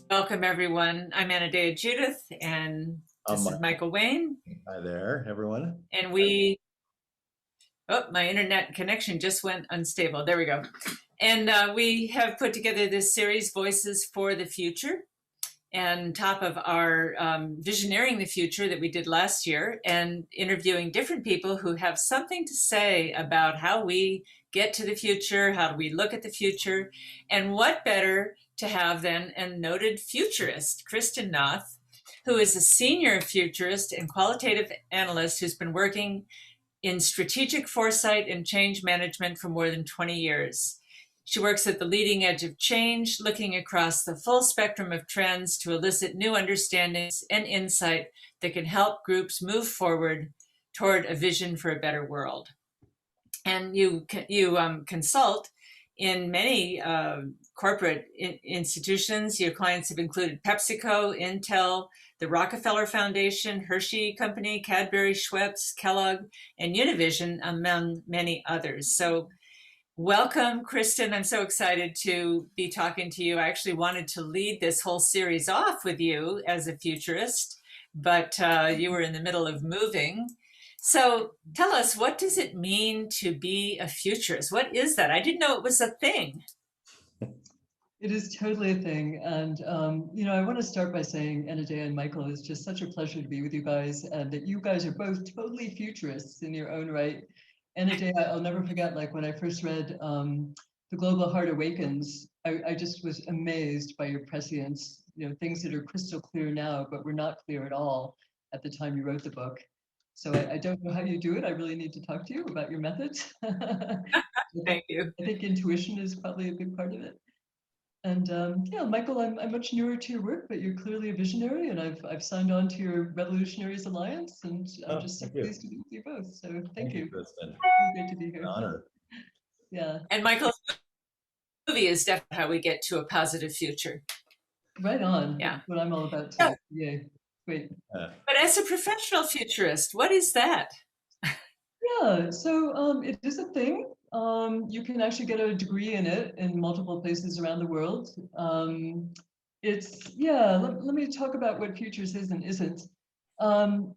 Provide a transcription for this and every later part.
Welcome, everyone. I'm Anadea Judith, and this is Michael Wayne. Hi there, everyone. And my internet connection just went unstable. There we go. And we have put together this series, Voices for the Future, and top of our Visioneering the Future that we did last year, and interviewing different people who have something to say about how we get to the future, how do we look at the future, and what better to have than a noted futurist, Kristin Nauth, who is a senior futurist and qualitative analyst who's been working in strategic foresight and change management for more than 20 years. She works at the leading edge of change, looking across the full spectrum of trends to elicit new understandings and insight that can help groups move forward toward a vision for a better world. And you consult in many corporate institutions. Your clients have included PepsiCo, Intel, the Rockefeller Foundation, Hershey Company, Cadbury, Schweppes, Kellogg, and Univision, among many others. So welcome, Kristin. I'm so excited to be talking to you. I actually wanted to lead this whole series off with you as a futurist, but you were in the middle of moving. So tell us, what does it mean to be a futurist? What is that? I didn't know it was a thing. It is totally a thing. And, I want to start by saying, Anadea and Michael, it's just such a pleasure to be with you guys, and that you guys are both totally futurists in your own right. Anadea, I'll never forget, like when I first read The Global Heart Awakens, I just was amazed by your prescience, things that are crystal clear now, but were not clear at all at the time you wrote the book. So I don't know how you do it. I really need to talk to you about your methods. Thank you. I think intuition is probably a big part of it. And Michael, I'm much newer to your work, but you're clearly a visionary, and I've signed on to your Revolutionaries Alliance, and I'm just so pleased to be with you both. So thank you. Kristin. Great to be here. An honor. Yeah. And Michael's movie is definitely how we get to a positive future. Right on. Yeah. That's what I'm all about too. Yeah. Great. But as a professional futurist, what is that? Yeah, so it is a thing. You can actually get a degree in it in multiple places around the world. Let me talk about what futures is and isn't.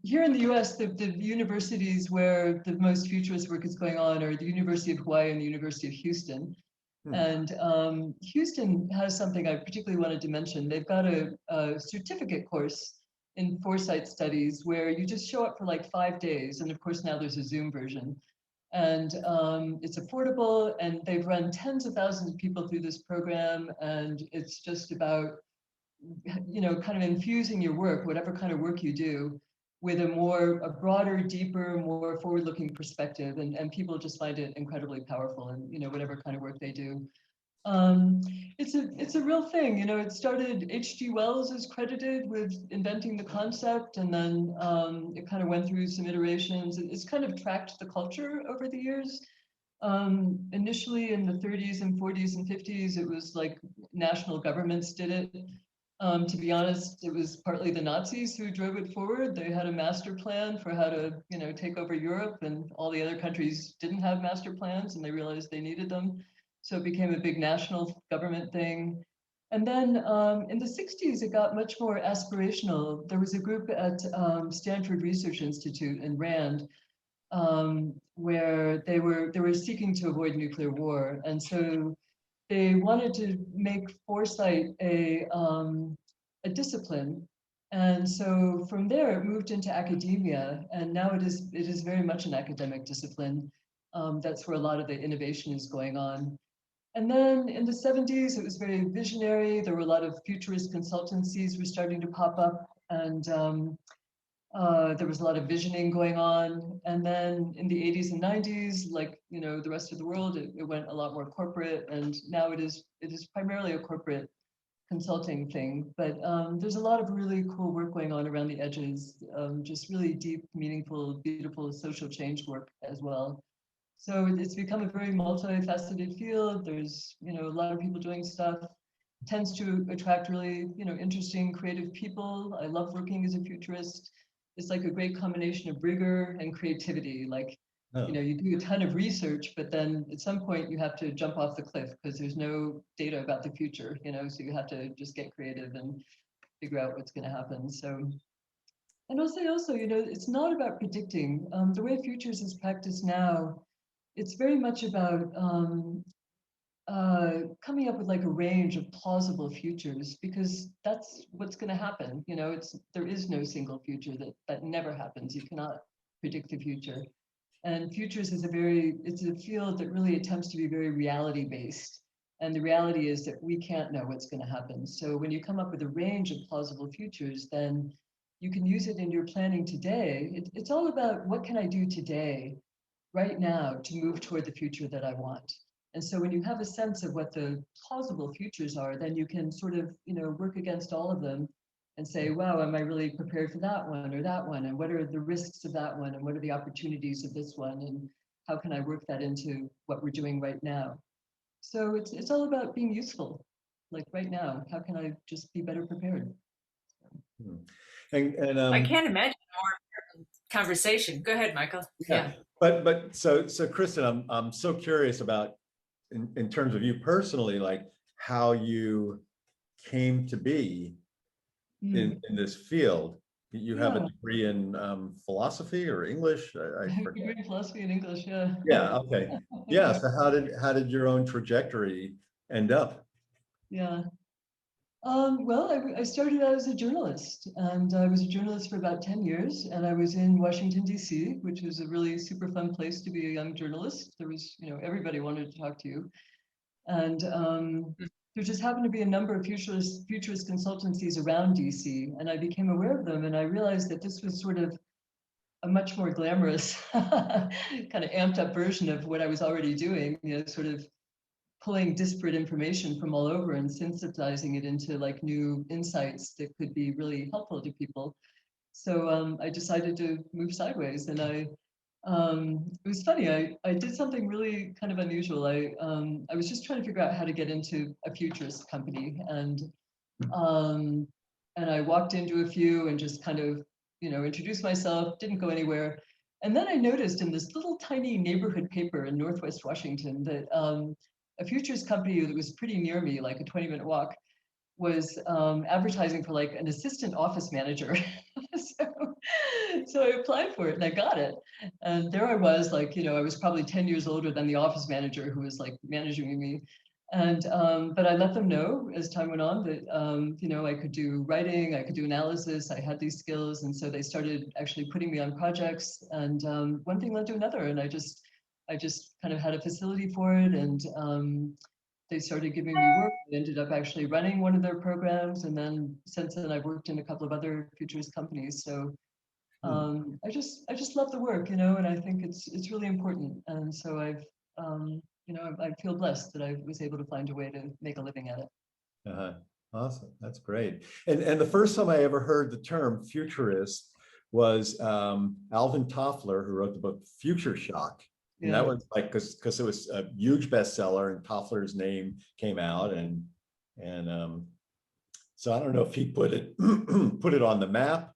Here in the US, the universities where the most futurist work is going on are the University of Hawaii and the University of Houston. And Houston has something I particularly wanted to mention. They've got a certificate course in foresight studies where you just show up for like 5 days. And of course, now there's a Zoom version. And it's affordable, and they've run tens of thousands of people through this program. And it's just about, kind of infusing your work, whatever kind of work you do, with a broader, deeper, more forward-looking perspective. And people just find it incredibly powerful in, whatever kind of work they do. It's a real thing. It started, H.G. Wells is credited with inventing the concept, and then it kind of went through some iterations. It's kind of tracked the culture over the years. Initially in the 30s and 40s and 50s, it was like national governments did it. To be honest, it was partly the Nazis who drove it forward. They had a master plan for how to, take over Europe, and all the other countries didn't have master plans, and they realized they needed them. So it became a big national government thing. And then in the 60s, it got much more aspirational. There was a group at Stanford Research Institute in Rand where they were seeking to avoid nuclear war. And so they wanted to make foresight a discipline And so from there, it moved into academia, and now it is very much an academic discipline. That's where a lot of the innovation is going on. And then in the 70s, it was very visionary. There were a lot of futurist consultancies were starting to pop up, and there was a lot of visioning going on. And then in the 80s and 90s, like the rest of the world, it went a lot more corporate, and now it is primarily a corporate consulting thing. But there's a lot of really cool work going on around the edges, just really deep, meaningful, beautiful social change work as well. So it's become a very multifaceted field. There's a lot of people doing stuff. Tends to attract really interesting, creative people. I love working as a futurist. It's like a great combination of rigor and creativity. Like Oh, you do a ton of research, but then at some point you have to jump off the cliff because there's no data about the future. So you have to just get creative and figure out what's going to happen. So. And I'll say also, it's not about predicting. The way futures is practiced now, it's very much about coming up with like a range of plausible futures, because that's what's going to happen. There is no single future that never happens. You cannot predict the future. And futures is it's a field that really attempts to be very reality based. And the reality is that we can't know what's going to happen. So when you come up with a range of plausible futures, then you can use it in your planning today. It's all about what can I do today, right now, to move toward the future that I want. And so when you have a sense of what the plausible futures are, then you can sort of, work against all of them and say, wow, am I really prepared for that one or that one? And what are the risks of that one? And what are the opportunities of this one? And how can I work that into what we're doing right now? So it's all about being useful. Like right now, how can I just be better prepared? hmm. And I can't imagine more conversation. Go ahead, Michael. Yeah. But so Kristin, I'm so curious about in terms of you personally, like how you came to be in this field. You have a degree in philosophy or English? I forget. Degree in philosophy and English, yeah. Yeah, okay. Yeah, so how did your own trajectory end up? Yeah. Well, I started out as a journalist, and I was a journalist for about 10 years, and I was in Washington, D.C., which was a really super fun place to be a young journalist. There was, everybody wanted to talk to you. And there just happened to be a number of futurist consultancies around DC, and I became aware of them, and I realized that this was sort of a much more glamorous, kind of amped up version of what I was already doing, sort of pulling disparate information from all over and synthesizing it into like new insights that could be really helpful to people. So I decided to move sideways, and it was funny. I did something really kind of unusual. I was just trying to figure out how to get into a futurist company, and I walked into a few and just kind of introduced myself. Didn't go anywhere, and then I noticed in this little tiny neighborhood paper in Northwest Washington that a futurist company that was pretty near me, like a 20-minute walk, was advertising for like an assistant office manager. So I applied for it and I got it. And there I was, like, I was probably 10 years older than the office manager who was like managing me. And but I let them know as time went on that I could do writing, I could do analysis, I had these skills, and so they started actually putting me on projects. And one thing led to another, and I just kind of had a facility for it, and they started giving me work. I ended up actually running one of their programs, and then since then I've worked in a couple of other futurist companies. So I just love the work, and I think it's really important. And so I feel blessed that I was able to find a way to make a living at it. Uh-huh. Awesome, that's great. And the first time I ever heard the term futurist was Alvin Toffler, who wrote the book Future Shock. And that was like because it was a huge bestseller, and Toffler's name came out, and so I don't know if he put it on the map.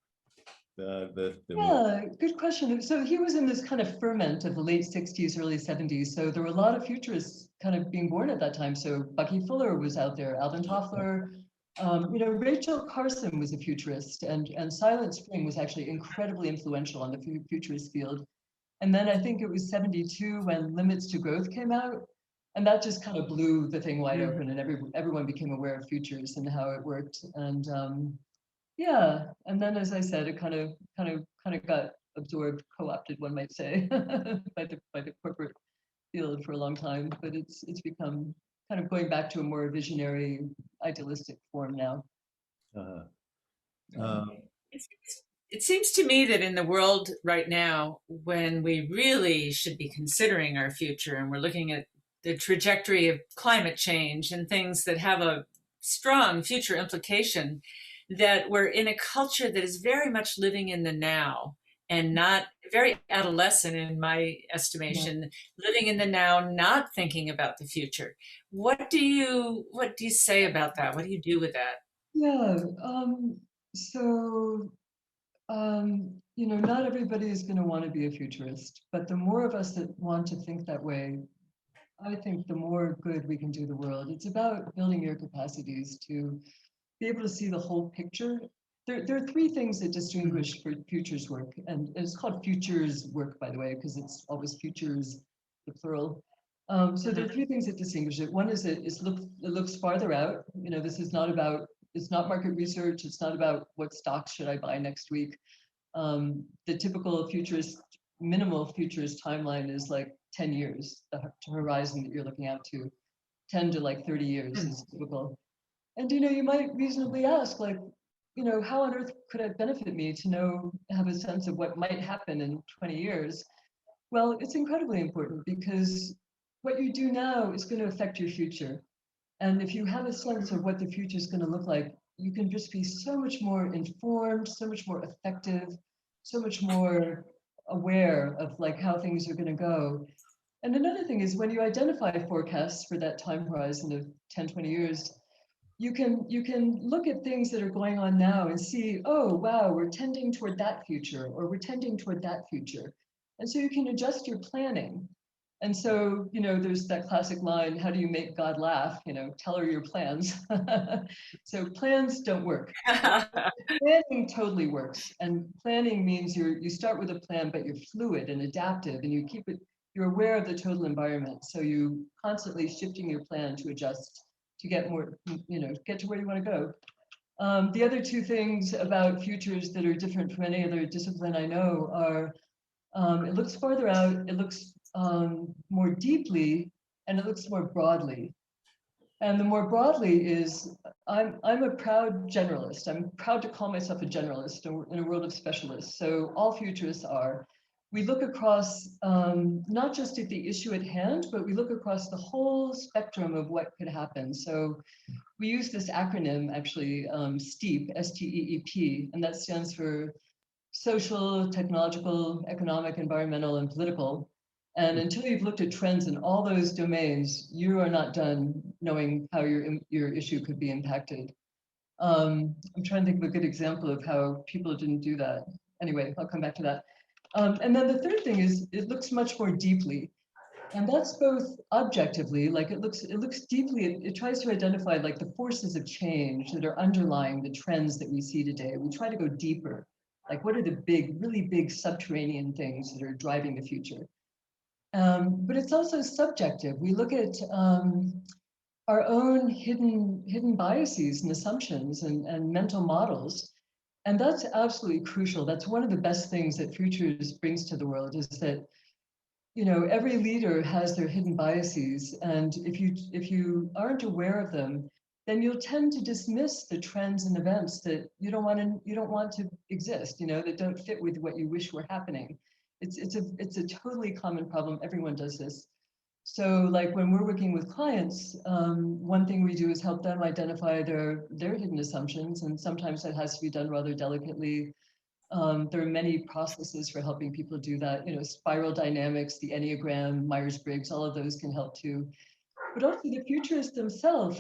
Yeah, good question. So he was in this kind of ferment of the late 60s, early 70s. So there were a lot of futurists kind of being born at that time. So Bucky Fuller was out there, Alvin Toffler, Rachel Carson was a futurist, and Silent Spring was actually incredibly influential on the futurist field. And then I think it was 72 when Limits to Growth came out, and that just kind of blew the thing wide open, and everyone became aware of futures and how it worked. And Yeah, and then as I said, it kind of got absorbed, co-opted, one might say, by the corporate field for a long time. But it's become kind of going back to a more visionary, idealistic form now. Uh, um, It seems to me that in the world right now, when we really should be considering our future and we're looking at the trajectory of climate change and things that have a strong future implication, that we're in a culture that is very much living in the now and not very adolescent, in my estimation, living in the now, not thinking about the future. What do you say about that? What do you do with that? Yeah. So not everybody is going to want to be a futurist, but the more of us that want to think that way, I think the more good we can do the world. It's about building your capacities to be able to see the whole picture. There are three things that distinguish for futures work, and it's called futures work, by the way, because it's always futures, the plural. So there are three things that distinguish it. One is it looks farther out. This is not about, it's not market research. It's not about what stocks should I buy next week. The typical futurist, minimal futurist timeline is like 10 years, the horizon that you're looking out to. 10 to like 30 years is typical. And you might reasonably ask, like, how on earth could it benefit me to have a sense of what might happen in 20 years? Well, it's incredibly important because what you do now is going to affect your future. And if you have a sense of what the future is going to look like, you can just be so much more informed, so much more effective, so much more aware of like how things are going to go. And another thing is when you identify forecasts for that time horizon of 10, 20 years, you can look at things that are going on now and see, oh, wow, we're tending toward that future, or we're tending toward that future. And so you can adjust your planning. And so, there's that classic line, how do you make God laugh? Tell her your plans. So plans don't work. Planning totally works. And planning means you start with a plan, but you're fluid and adaptive, and you're aware of the total environment. So you constantly shifting your plan to adjust to get more, get to where you want to go. The other two things about futures that are different from any other discipline I know are it looks farther out, it looks more deeply, and it looks more broadly. And the more broadly is, I'm a proud generalist. I'm proud to call myself a generalist in a world of specialists. So all futurists are. We look across not just at the issue at hand, but we look across the whole spectrum of what could happen. So we use this acronym, actually, STEEP, S-T-E-E-P, and that stands for social, technological, economic, environmental, and political. And until you've looked at trends in all those domains, you are not done knowing how your issue could be impacted. I'm trying to think of a good example of how people didn't do that. Anyway, I'll come back to that. And then the third thing is it looks much more deeply. And that's both objectively, like it looks deeply, it tries to identify like the forces of change that are underlying the trends that we see today. We try to go deeper. Like what are the really big subterranean things that are driving the future? But it's also subjective. We look at our own hidden biases and assumptions and mental models. And that's absolutely crucial. That's one of the best things that Futures brings to the world is that, every leader has their hidden biases. And if you aren't aware of them, then you'll tend to dismiss the trends and events that you don't want to exist, that don't fit with what you wish were happening. It's a totally common problem. Everyone does this. So like when we're working with clients, one thing we do is help them identify their hidden assumptions. And sometimes that has to be done rather delicately. There are many processes for helping people do that. Spiral dynamics, the Enneagram, Myers-Briggs, all of those can help too. But also the futurists themselves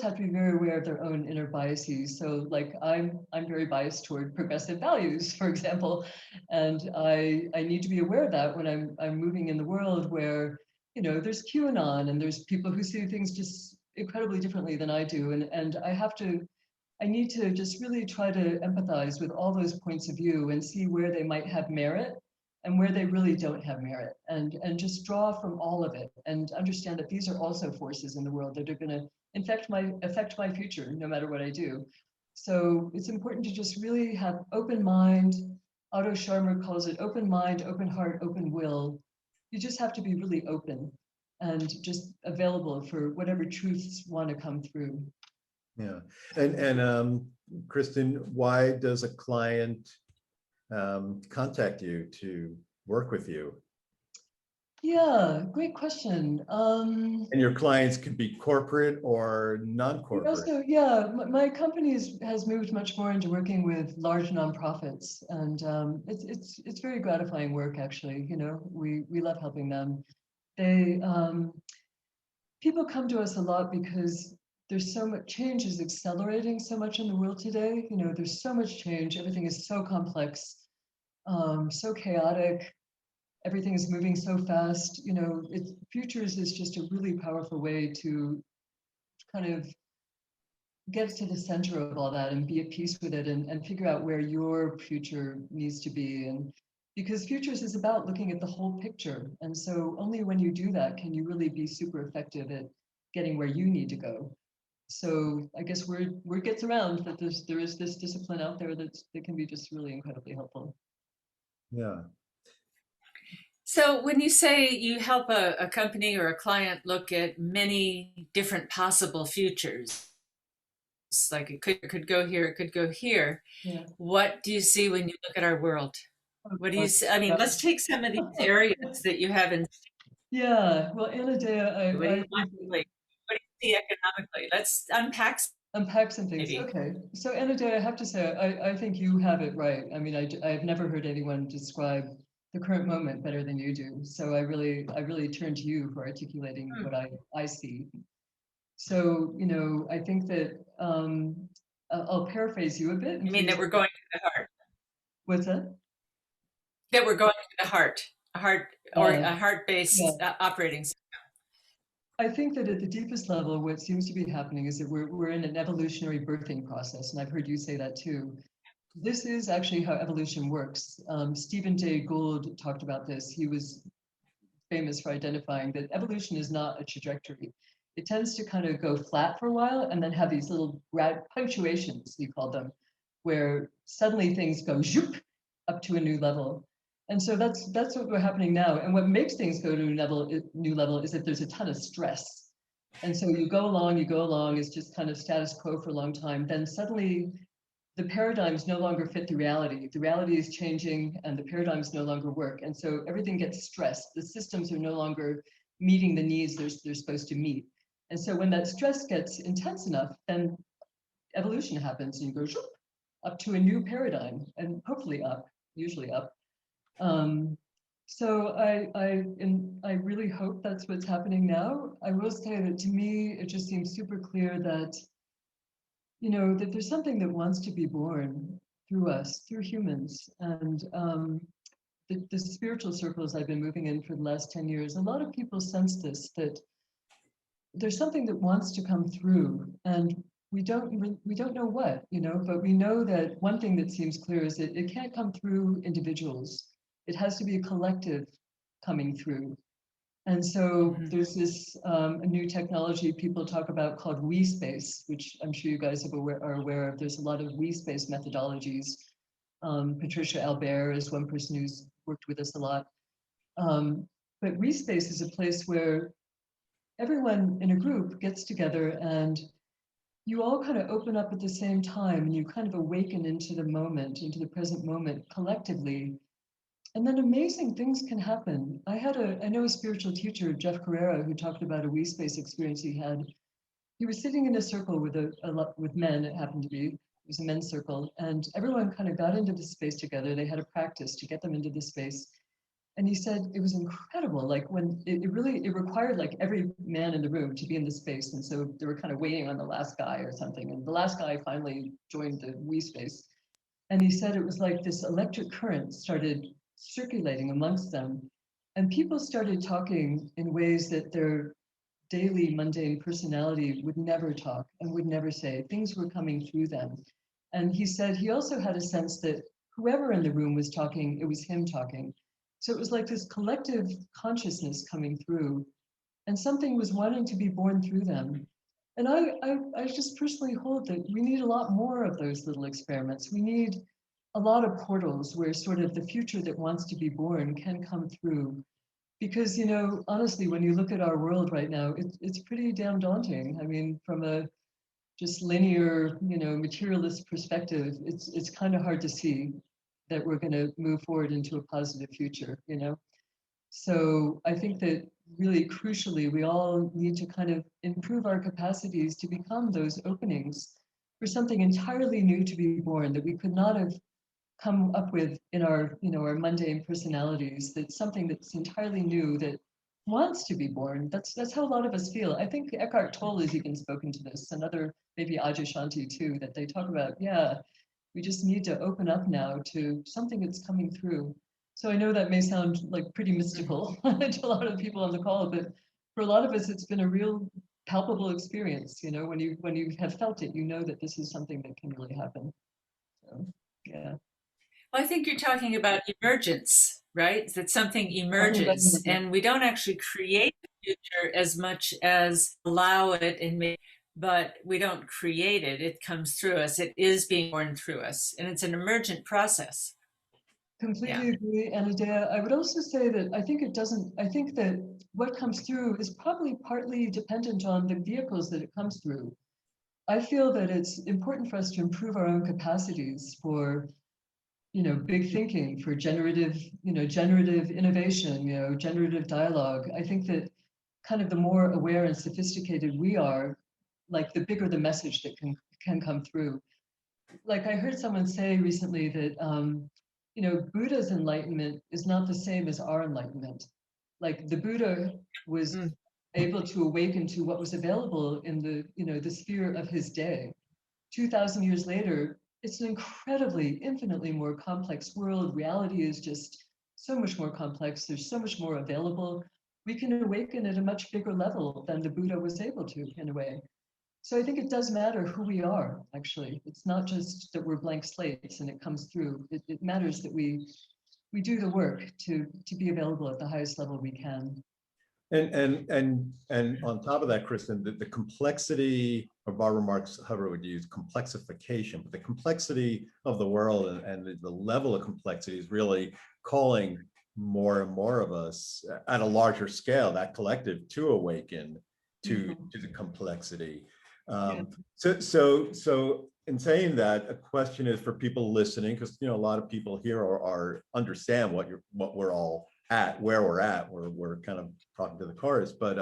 have to be very aware of their own inner biases. So like I'm very biased toward progressive values, for example, and I need to be aware of that when I'm moving in the world where there's QAnon and there's people who see things just incredibly differently than I do, and I need to just really try to empathize with all those points of view and see where they might have merit and where they really don't have merit, and just draw from all of it and understand that these are also forces in the world that are going to affect my future no matter what I do. So it's important to just really have open mind. Otto Scharmer calls it open mind, open heart, open will. You just have to be really open and just available for whatever truths want to come through. Yeah. And Kristin, why does a client contact you to work with you? Yeah, great question. And your clients could be corporate or non-corporate. Also, yeah, my company has moved much more into working with large nonprofits, and it's very gratifying work, actually. You know, we love helping them. They people come to us a lot because there's so much change is accelerating so much in the world today. You know, there's so much change. Everything is so complex, so chaotic. Everything is moving so fast. You know, futures is just a really powerful way to kind of get to the center of all that and be at peace with it, and figure out where your future needs to be. And because futures is about looking at the whole picture. And so only when you do that can you really be super effective at getting where you need to go. So I guess word gets around that there is this discipline out there that can be just really incredibly helpful. Yeah. So when you say you help a company or a client look at many different possible futures, like it could go here, it could go here. Yeah. What do you see when you look at our world? What do you see? I mean, Yeah. let's take some of these areas that you have in. Yeah, well, Anadea, What do you logically? What do you see economically? Let's unpack. unpack some things. Maybe. Okay, so Anadea, I have to say, I think you have it right. I mean, I've never heard anyone describe the current moment better than you do. So I really turn to you for articulating what I see. So, you know, I think that I'll paraphrase you a bit. I mean that we're going to the heart. What's that? That we're going to the heart, or a heart-based operating system. I think that at the deepest level, what seems to be happening is that we're in an evolutionary birthing process, and I've heard you say that too. This is actually how evolution works. Stephen Jay Gould talked about this. He was famous for identifying that evolution is not a trajectory. It tends to kind of go flat for a while and then have these little punctuations, he called them, where suddenly things go zoop up to a new level. And so that's what's happening now. And what makes things go to a new level is that there's a ton of stress. And so you go along, it's just kind of status quo for a long time. Then suddenly the paradigms no longer fit the reality. The reality is changing and the paradigms no longer work. And so everything gets stressed. The systems are no longer meeting the needs they're supposed to meet. And so when that stress gets intense enough, then evolution happens and you go zoop, up to a new paradigm, and hopefully up, usually up. So I really hope that's what's happening now. I will say that to me, it just seems super clear that, you know, that there's something that wants to be born through us, through humans. And the spiritual circles I've been moving in for the last 10 years, a lot of people sense this, that there's something that wants to come through, and we don't know what, you know, but we know that one thing that seems clear is that it can't come through individuals. It has to be a collective coming through. And so there's this a new technology people talk about called we space, which I'm sure you guys are aware of. There's a lot of we space methodologies. Patricia Albert is one person who's worked with us a lot. But we space is a place where everyone in a group gets together and you all kind of open up at the same time, and you kind of awaken into the moment, into the present moment collectively. And then amazing things can happen. I know a spiritual teacher, Jeff Carrera, who talked about a we space experience he had. He was sitting in a circle with men, it happened to be. It was a men's circle, and everyone kind of got into the space together. They had a practice to get them into the space. And he said it was incredible, like when it required like every man in the room to be in the space. And so they were kind of waiting on the last guy or something. And the last guy finally joined the we space. And he said it was like this electric current started circulating amongst them. And people started talking in ways that their daily mundane personality would never talk and would never say. Things were coming through them. And he said he also had a sense that whoever in the room was talking, it was him talking. So it was like this collective consciousness coming through, and something was wanting to be born through them. And I just personally hold that we need a lot more of those little experiments. We need a lot of portals where sort of the future that wants to be born can come through. Because, honestly, when you look at our world right now, it's pretty damn daunting. I mean, from a just linear, materialist perspective, it's kind of hard to see that we're going to move forward into a positive future. So I think that really crucially, we all need to kind of improve our capacities to become those openings for something entirely new to be born that we could not have come up with in our, our mundane personalities. That's something that's entirely new that wants to be born. That's how a lot of us feel. I think Eckhart Tolle has even spoken to this, and other, maybe Adyashanti too, that they talk about, yeah, we just need to open up now to something that's coming through. So I know that may sound like pretty mystical to a lot of people on the call, but for a lot of us, it's been a real palpable experience. When you have felt it, you know that this is something that can really happen. So, yeah. Well, I think you're talking about emergence, right? That something emerges, Talking about and we don't actually create the future as much as allow it and make, but we don't create it. It comes through us. It is being born through us, and it's an emergent process. Completely agree, Anadea. I would also say that I think that what comes through is probably partly dependent on the vehicles that it comes through. I feel that it's important for us to improve our own capacities for, big thinking, for generative innovation, generative dialogue. I think that kind of the more aware and sophisticated we are, like the bigger the message that can come through. Like I heard someone say recently that Buddha's enlightenment is not the same as our enlightenment. Like the Buddha was able to awaken to what was available in the sphere of his day. 2,000 years later, it's an incredibly, infinitely more complex world. Reality is just so much more complex. There's so much more available. We can awaken at a much bigger level than the Buddha was able to, in a way. So I think it does matter who we are, actually. It's not just that we're blank slates and it comes through. It matters that we do the work to be available at the highest level we can. And on top of that, Kristin, the complexity of Barbara Marx Hubbard would use complexification, but the complexity of the world and the level of complexity is really calling more and more of us at a larger scale, that collective, to awaken to the complexity. So in saying that, a question is for people listening, because a lot of people here are understand what we're all at, where we're at. We're kind of talking to the chorus, but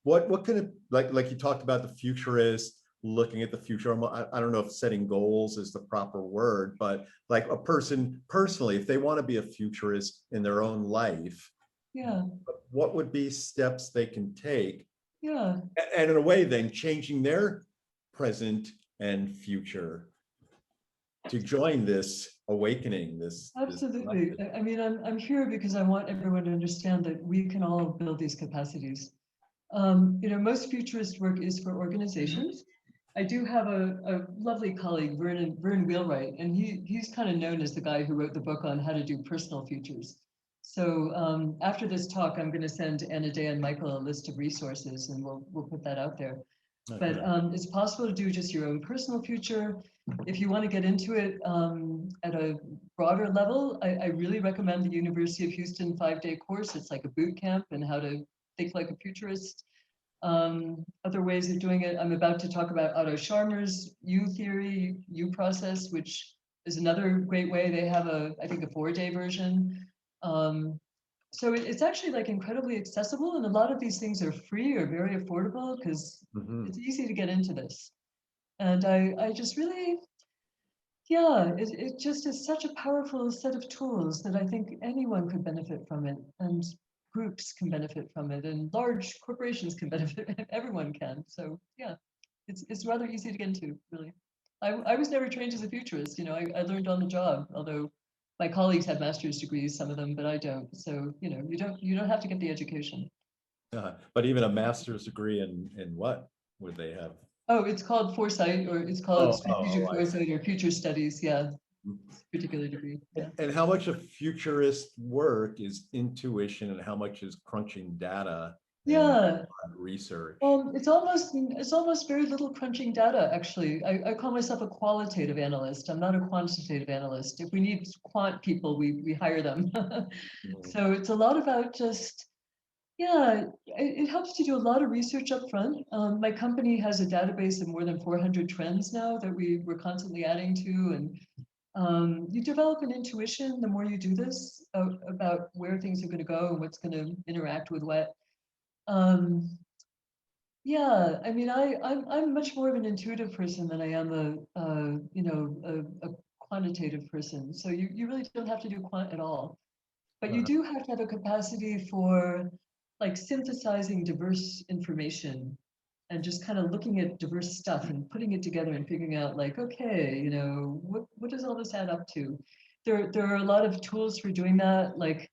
what kind of, like you talked about the futurist, looking at the future. I don't know if setting goals is the proper word, but like a person personally, if they want to be a futurist in their own life, what would be steps they can take? And in a way, then changing their present and future to join this awakening, this. Absolutely. I mean, I'm here because I want everyone to understand that we can all build these capacities. Most futurist work is for organizations. I do have a lovely colleague, Vern Wheelwright, and he's kind of known as the guy who wrote the book on how to do personal futures. So after this talk, I'm going to send Anadea and Michael a list of resources, and we'll put that out there. Okay. But it's possible to do just your own personal future. If you want to get into it at a broader level, I really recommend the University of Houston 5-day course. It's like a boot camp in how to think like a futurist. Other ways of doing it, I'm about to talk about Otto Scharmer's U theory, U process, which is another great way. They have I think a 4-day version. So it's actually like incredibly accessible, and a lot of these things are free or very affordable because it's easy to get into this. And I just really, it just is such a powerful set of tools that I think anyone could benefit from it, and groups can benefit from it, and large corporations can benefit. Everyone can. So yeah, it's rather easy to get into, really. I was never trained as a futurist. I learned on the job, although my colleagues have master's degrees, some of them, but I don't. So you don't have to get the education. But even a master's degree in what would they have? Oh, it's called Foresight, or it's called Strategic Foresight or Future Studies. Yeah. particular degree. Yeah. And how much of futurist work is intuition and how much is crunching data and Yeah. research? It's almost very little crunching data, actually. I call myself a qualitative analyst. I'm not a quantitative analyst. If we need quant people, we hire them. So it's a lot about just, yeah, it helps to do a lot of research up front. My company has a database of more than 400 trends now that we're constantly adding to, and you develop an intuition the more you do this about where things are going to go and what's going to interact with what. Yeah, I mean, I'm much more of an intuitive person than I am a quantitative person. So you really don't have to do quant at all, but you do have to have a capacity for like synthesizing diverse information and just kind of looking at diverse stuff and putting it together and figuring out like, okay, what does all this add up to? There are a lot of tools for doing that, like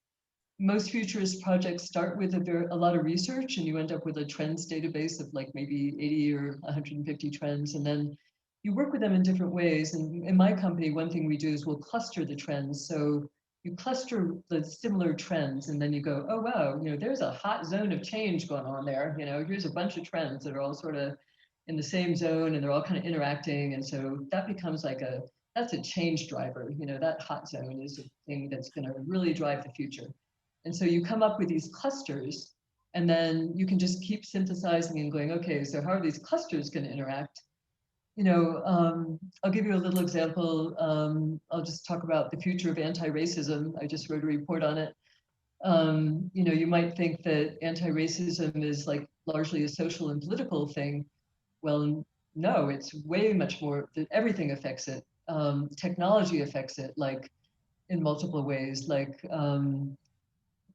most futurist projects start with a lot of research and you end up with a trends database of like maybe 80 or 150 trends. And then you work with them in different ways. And in my company, one thing we do is we'll cluster the trends. So you cluster the similar trends and then you go, oh, wow, there's a hot zone of change going on there. Here's a bunch of trends that are all sort of in the same zone and they're all kind of interacting. And so that becomes like that's a change driver. That hot zone is a thing that's going to really drive the future. And so you come up with these clusters and then you can just keep synthesizing and going, okay, so how are these clusters going to interact? I'll give you a little example. I'll just talk about the future of anti-racism. I just wrote a report on it. You might think that anti-racism is like largely a social and political thing. Well, no, it's way much more, everything affects it. Technology affects it, like in multiple ways, like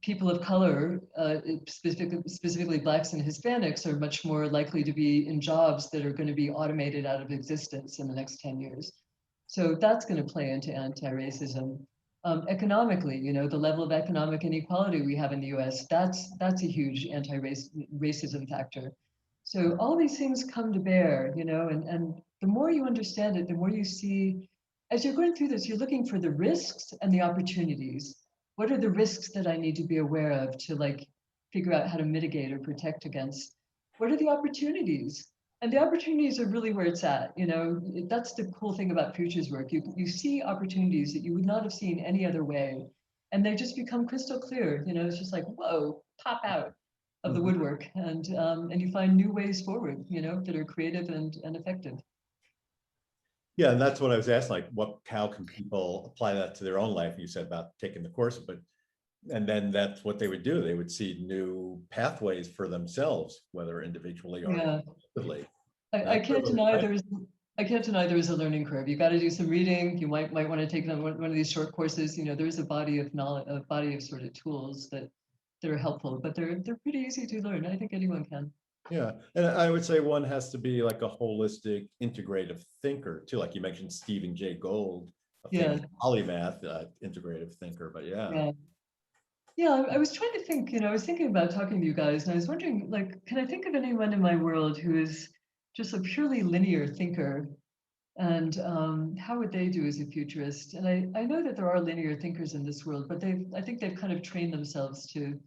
people of color, specifically Blacks and Hispanics, are much more likely to be in jobs that are going to be automated out of existence in the next 10 years. So that's going to play into anti-racism. Economically, the level of economic inequality we have in the US, that's a huge anti-racism factor. So all these things come to bear, and the more you understand it, the more you see, as you're going through this, you're looking for the risks and the opportunities. What are the risks that I need to be aware of to like figure out how to mitigate or protect against? What are the opportunities? And the opportunities are really where it's at. That's the cool thing about futures work. You see opportunities that you would not have seen any other way, and they just become crystal clear. It's just like, whoa, pop out of the woodwork, and you find new ways forward. That are creative and effective. Yeah, and that's what I was asking, like, how can people apply that to their own life? You said about taking the course, and then that's what they would do. They would see new pathways for themselves, whether individually or collectively. I can't deny there is a learning curve. You got to do some reading. You might want to take one of these short courses. There's a body of knowledge, a body of sort of tools that are helpful, but they're pretty easy to learn. I think anyone can. Yeah, and I would say one has to be like a holistic, integrative thinker too. Like you mentioned, Stephen Jay Gould, a famous polymath, integrative thinker. But yeah, I was trying to think. I was thinking about talking to you guys, and I was wondering, like, can I think of anyone in my world who is just a purely linear thinker, and how would they do as a futurist? And I know that there are linear thinkers in this world, but I think they've kind of trained themselves to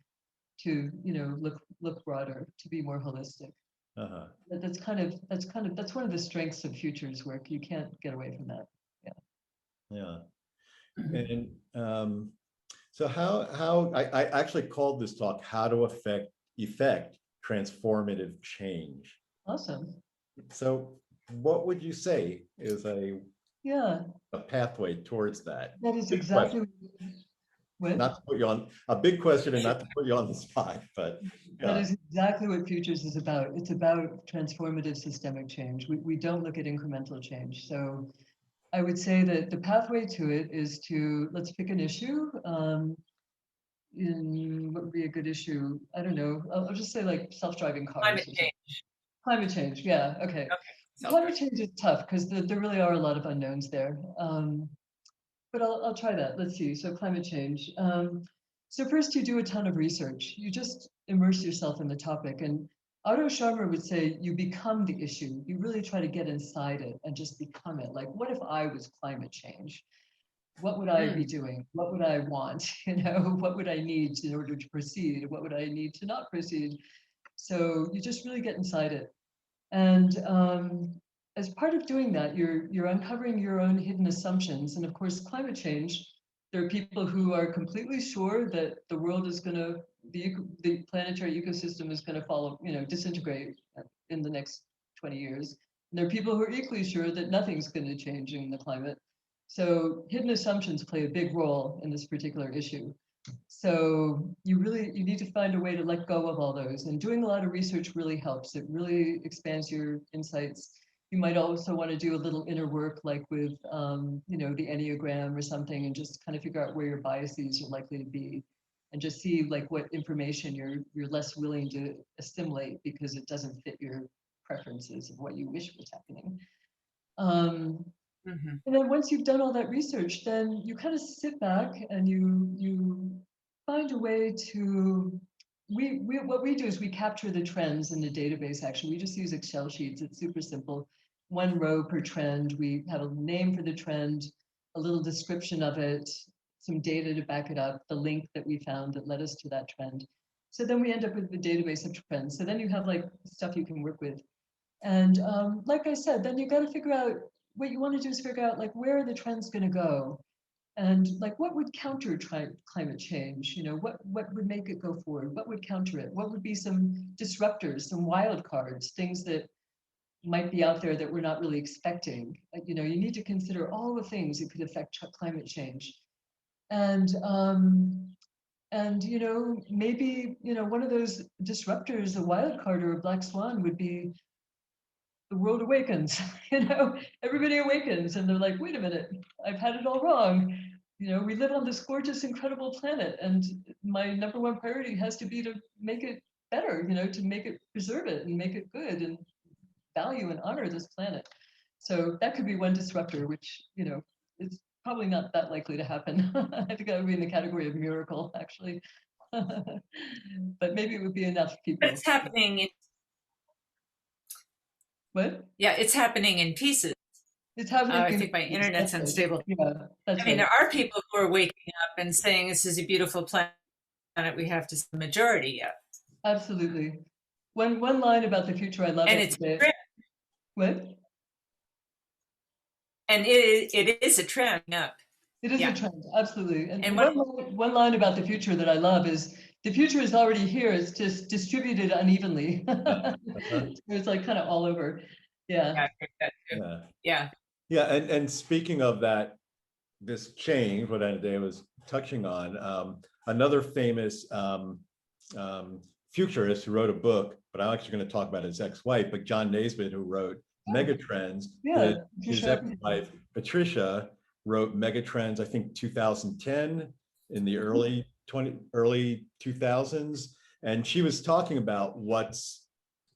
look broader, to be more holistic. That's one of the strengths of futures work. You can't get away from that. And so how I actually called this talk "How to Effect Transformative Change." Awesome. So what would you say is a pathway towards that? That is exactly what, not to put you on a big question and not to put you on the spot, but that is exactly what futures is about. It's about transformative systemic change. We don't look at incremental change. So I would say that the pathway to it is to, let's pick an issue. What would be a good issue? I don't know. I'll just say like self-driving cars. Climate change. Climate change. Yeah. Okay. Climate change is tough because there really are a lot of unknowns there. But I'll try that. Let's see. So climate change. So first you do a ton of research. You just immerse yourself in the topic. And Otto Scharmer would say you become the issue. You really try to get inside it and just become it. Like, what if I was climate change? What would I be doing? What would I want? What would I need in order to proceed? What would I need to not proceed? So you just really get inside it. And as part of doing that, you're uncovering your own hidden assumptions. And of course, climate change, there are people who are completely sure that the world is going to, the planetary ecosystem is going to follow, disintegrate in the next 20 years. And there are people who are equally sure that nothing's going to change in the climate. So hidden assumptions play a big role in this particular issue. So you need to find a way to let go of all those, and doing a lot of research really helps. It really expands your insights. You might also want to do a little inner work, like with the Enneagram or something, and just kind of figure out where your biases are likely to be, and just see like what information you're less willing to assimilate because it doesn't fit your preferences of what you wish was happening. And then once you've done all that research, then you kind of sit back and you find a way to, what we do is we capture the trends in the database. Actually, we just use Excel sheets. It's super simple. One row per trend. We have a name for the trend, a little description of it, some data to back it up, the link that we found that led us to that trend. So then we end up with the database of trends. So then you have like stuff you can work with. And like I said, then you got to figure out, what you want to do is figure out like where are the trends going to go, and like what would counter climate change. What would make it go forward? What would counter it? What would be some disruptors, some wild cards, things that might be out there that we're not really expecting? You need to consider all the things that could affect climate change. And maybe one of those disruptors, a wild card or a black swan, would be the world awakens. Everybody awakens and they're like, wait a minute, I've had it all wrong. We live on this gorgeous, incredible planet, and my number one priority has to be to make it better, to make it, preserve it and make it good and value and honor this planet. So that could be one disruptor, which, is probably not that likely to happen. I think that would be in the category of miracle, actually. But maybe it would be enough people. But it's happening. What? Yeah, it's happening in pieces. It's happening. I think my internet's unstable. Yeah, I mean, there are people who are waking up and saying this is a beautiful planet. We have to see the majority yet. Absolutely. One line about the future I love. And it's what? And it is a trend up. It is a trend, absolutely. And one line about the future that I love is, the future is already here. It's just distributed unevenly. It's like kind of all over. Yeah. Yeah. And speaking of that, this change, what Anadea was touching on, another famous futurist who wrote a book, but I'm actually going to talk about his ex-wife, but John Naisbitt, who wrote Megatrends. His ex-wife, Patricia, wrote Megatrends, I think 2010, in the early 2000s. And she was talking about what's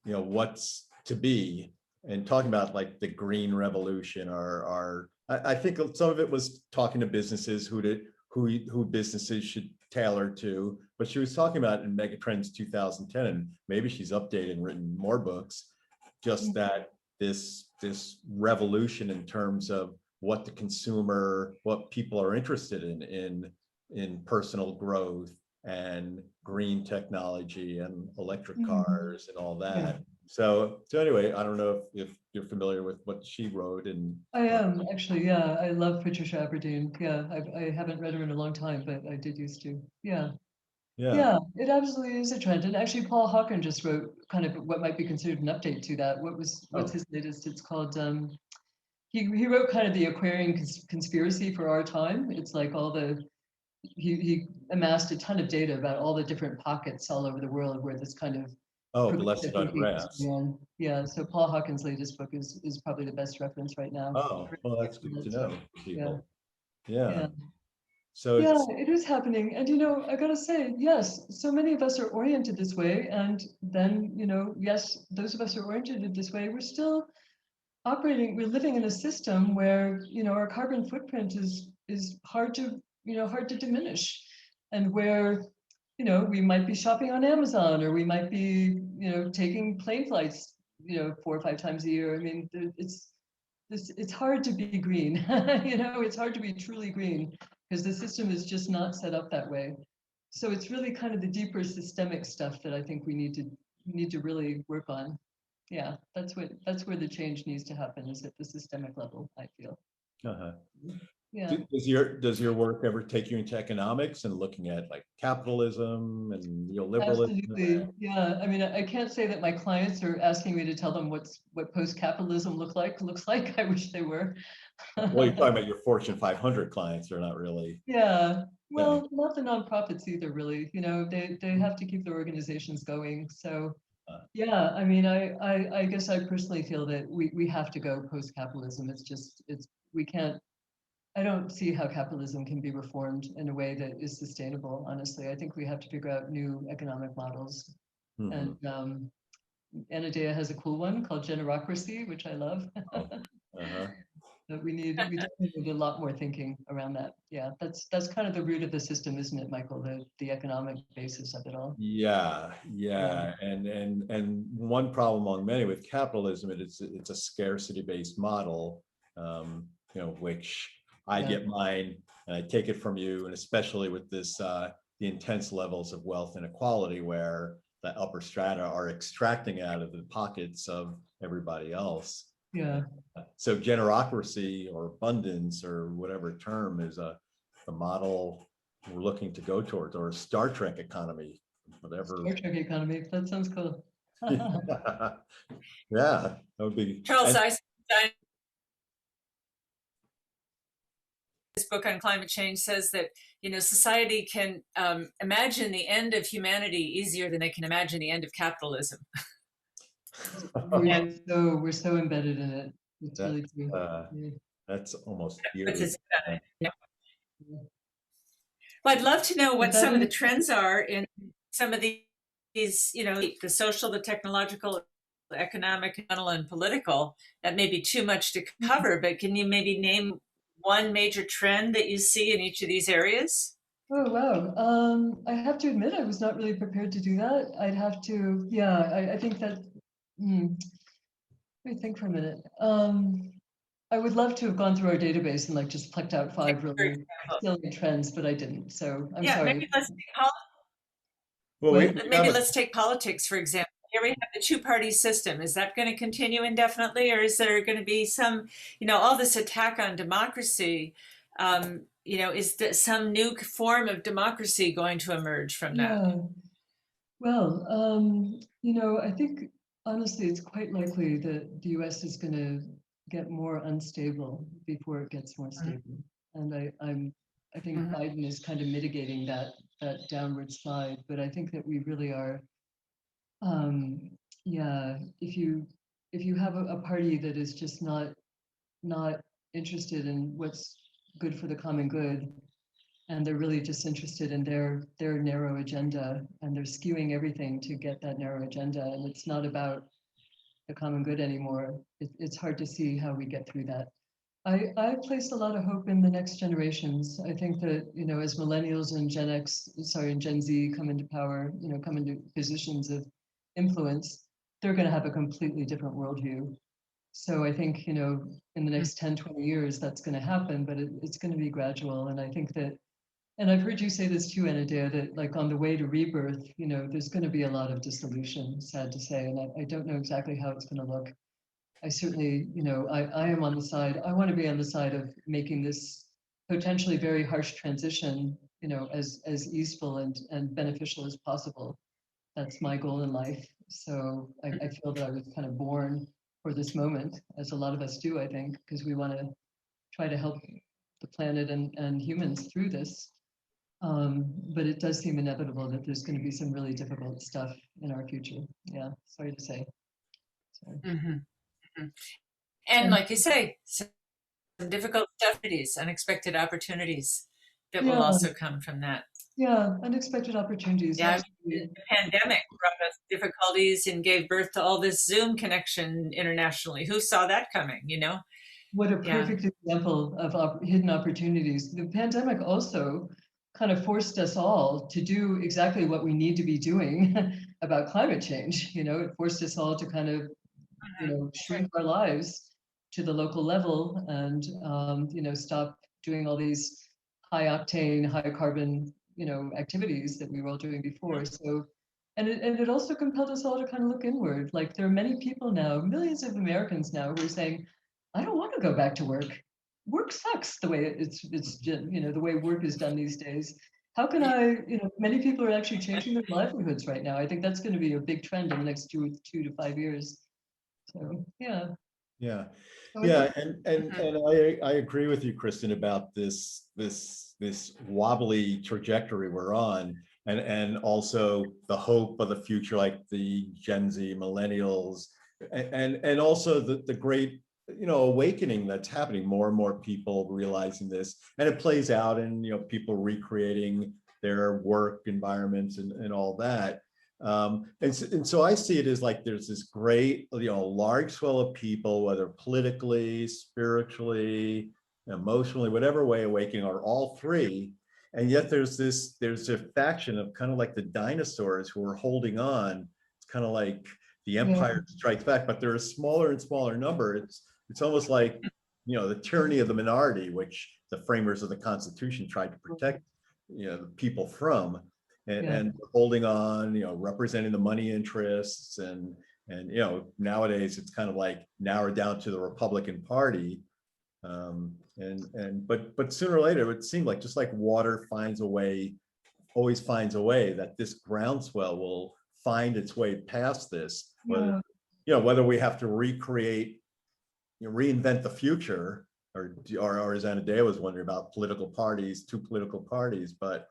to be, and talking about like the green revolution, or I think some of it was talking to businesses, who businesses should tailor to, but she was talking about in Megatrends 2010, and maybe she's updated and written more books, just that this revolution in terms of what the consumer, what people are interested in personal growth and green technology and electric cars and all that. So anyway, I don't know if you're familiar with what she wrote. And I am actually, yeah. I love Patricia Aberdeen. Yeah, I haven't read her in a long time, but I did used to. Yeah, it absolutely is a trend. And actually, Paul Hawken just wrote kind of what might be considered an update to that. What's his latest? It's called. He wrote kind of the Aquarian conspiracy for our time. It's like all the he amassed a ton of data about all the different pockets all over the world where this kind of blessed unrest. Yeah, so Paul Hawken's latest book is probably the best reference right now. Oh, well, that's good to know, people. So it is happening. And I gotta say, yes, so many of us are oriented this way. And then, yes, those of us who are oriented this way, we're still operating, we're living in a system where, our carbon footprint is hard to diminish, and where, we might be shopping on Amazon, or we might be, taking plane flights, 4 or 5 times a year. I mean, it's it's hard to be green. It's hard to be truly green because the system is just not set up that way. So it's really kind of the deeper systemic stuff that I think we need to really work on. Yeah, that's where the change needs to happen, is at the systemic level, I feel. Uh-huh. Yeah. Does your work ever take you into economics and looking at like capitalism and neoliberalism? Absolutely. Yeah. I mean, I can't say that my clients are asking me to tell them what post-capitalism looks like. I wish they were. Well, you're talking about your Fortune 500 clients. They're not really. Yeah. Yeah. Well, not the nonprofits either, really. They have to keep their organizations going. So yeah, I mean, I guess I personally feel that we have to go post-capitalism. We can't. I don't see how capitalism can be reformed in a way that is sustainable, honestly. I think we have to figure out new economic models. Mhm. And Anadea has a cool one called Generocracy, which I love. Uh-huh. But we definitely need a lot more thinking around that. Yeah, that's kind of the root of the system, isn't it, Michael? The economic basis of it all. Yeah. And one problem among many with capitalism, it's a scarcity-based model, which I get mine and I take it from you, and especially with this the intense levels of wealth inequality where the upper strata are extracting out of the pockets of everybody else. Yeah. So generocracy or abundance or whatever term is the model we're looking to go towards, or a Star Trek economy, whatever. Star Trek economy. That sounds cool. Yeah, that would be. Charles Eisenstein, his book on climate change, says that society can imagine the end of humanity easier than they can imagine the end of capitalism. We're so embedded in it. It's really true. That's almost eerie. Well, I'd love to know what some of the trends are in some of these, the social, the technological, the economic, and political. That may be too much to cover, but can you maybe name one major trend that you see in each of these areas? Oh, wow. I have to admit, I was not really prepared to do that. I'd have to, yeah, I think that, let me think for a minute. I would love to have gone through our database and like just plucked out 5 really silly trends, but I didn't. So I'm sorry. Maybe let's let's take politics, for example. Here we have the two-party system. Is that going to continue indefinitely, or is there going to be some, all this attack on democracy? Is there some new form of democracy going to emerge from that? Yeah. Well, I think honestly, it's quite likely that the U.S. is going to get more unstable before it gets more stable, and I think Biden is kind of mitigating that downward slide. But I think that we really are. If you have a party that is just not interested in what's good for the common good, and they're really just interested in their narrow agenda, and they're skewing everything to get that narrow agenda, and it's not about the common good anymore. It's hard to see how we get through that. I place a lot of hope in the next generations. I think that, as millennials and Gen Z come into power, come into positions of influence, they're going to have a completely different worldview. So I think, in the next 10, 20 years, that's going to happen, but it's going to be gradual. And I think that, and I've heard you say this too, Anadea, that like on the way to rebirth, there's going to be a lot of dissolution, sad to say, and I don't know exactly how it's going to look. I certainly, I am on the side, I want to be on the side of making this potentially very harsh transition, as easeful and beneficial as possible. That's my goal in life. So I feel that I was kind of born for this moment, as a lot of us do, I think, because we want to try to help the planet and humans through this. But it does seem inevitable that there's going to be some really difficult stuff in our future. Yeah, sorry to say. And like you say, some difficult stuff, unexpected opportunities that will also come from that. Yeah, unexpected opportunities. Yeah, the pandemic brought us difficulties and gave birth to all this Zoom connection internationally. Who saw that coming, What a perfect example of hidden opportunities. The pandemic also kind of forced us all to do exactly what we need to be doing about climate change. It forced us all to kind of, shrink our lives to the local level and, stop doing all these high octane, high carbon, activities that we were all doing before. So, and it also compelled us all to kind of look inward. Like there are many people now, millions of Americans now who are saying, I don't want to go back to work. Work sucks the way it's the way work is done these days. How can I, many people are actually changing their livelihoods right now. I think that's going to be a big trend in the next two to 5 years. So, yeah. Yeah, So yeah, and I agree with you, Kristin, about this wobbly trajectory we're on, and also the hope of the future, like the Gen Z, millennials, and also the great awakening that's happening. More and more people realizing this, and it plays out in people recreating their work environments and all that. And so I see it as like there's this great, large swell of people, whether politically, spiritually, emotionally, whatever way awakening, or all three. And yet there's a faction of kind of like the dinosaurs who are holding on. It's kind of like the empire strikes back, but they're a smaller and smaller number. It's almost like, the tyranny of the minority, which the framers of the Constitution tried to protect, the people from. And holding on, representing the money interests, and nowadays it's kind of like narrowed down to the Republican Party, but sooner or later it would seem like, just like water finds a way, always finds a way, that this groundswell will find its way past this. Whether we have to recreate, reinvent the future, or as Anadea was wondering about two political parties, but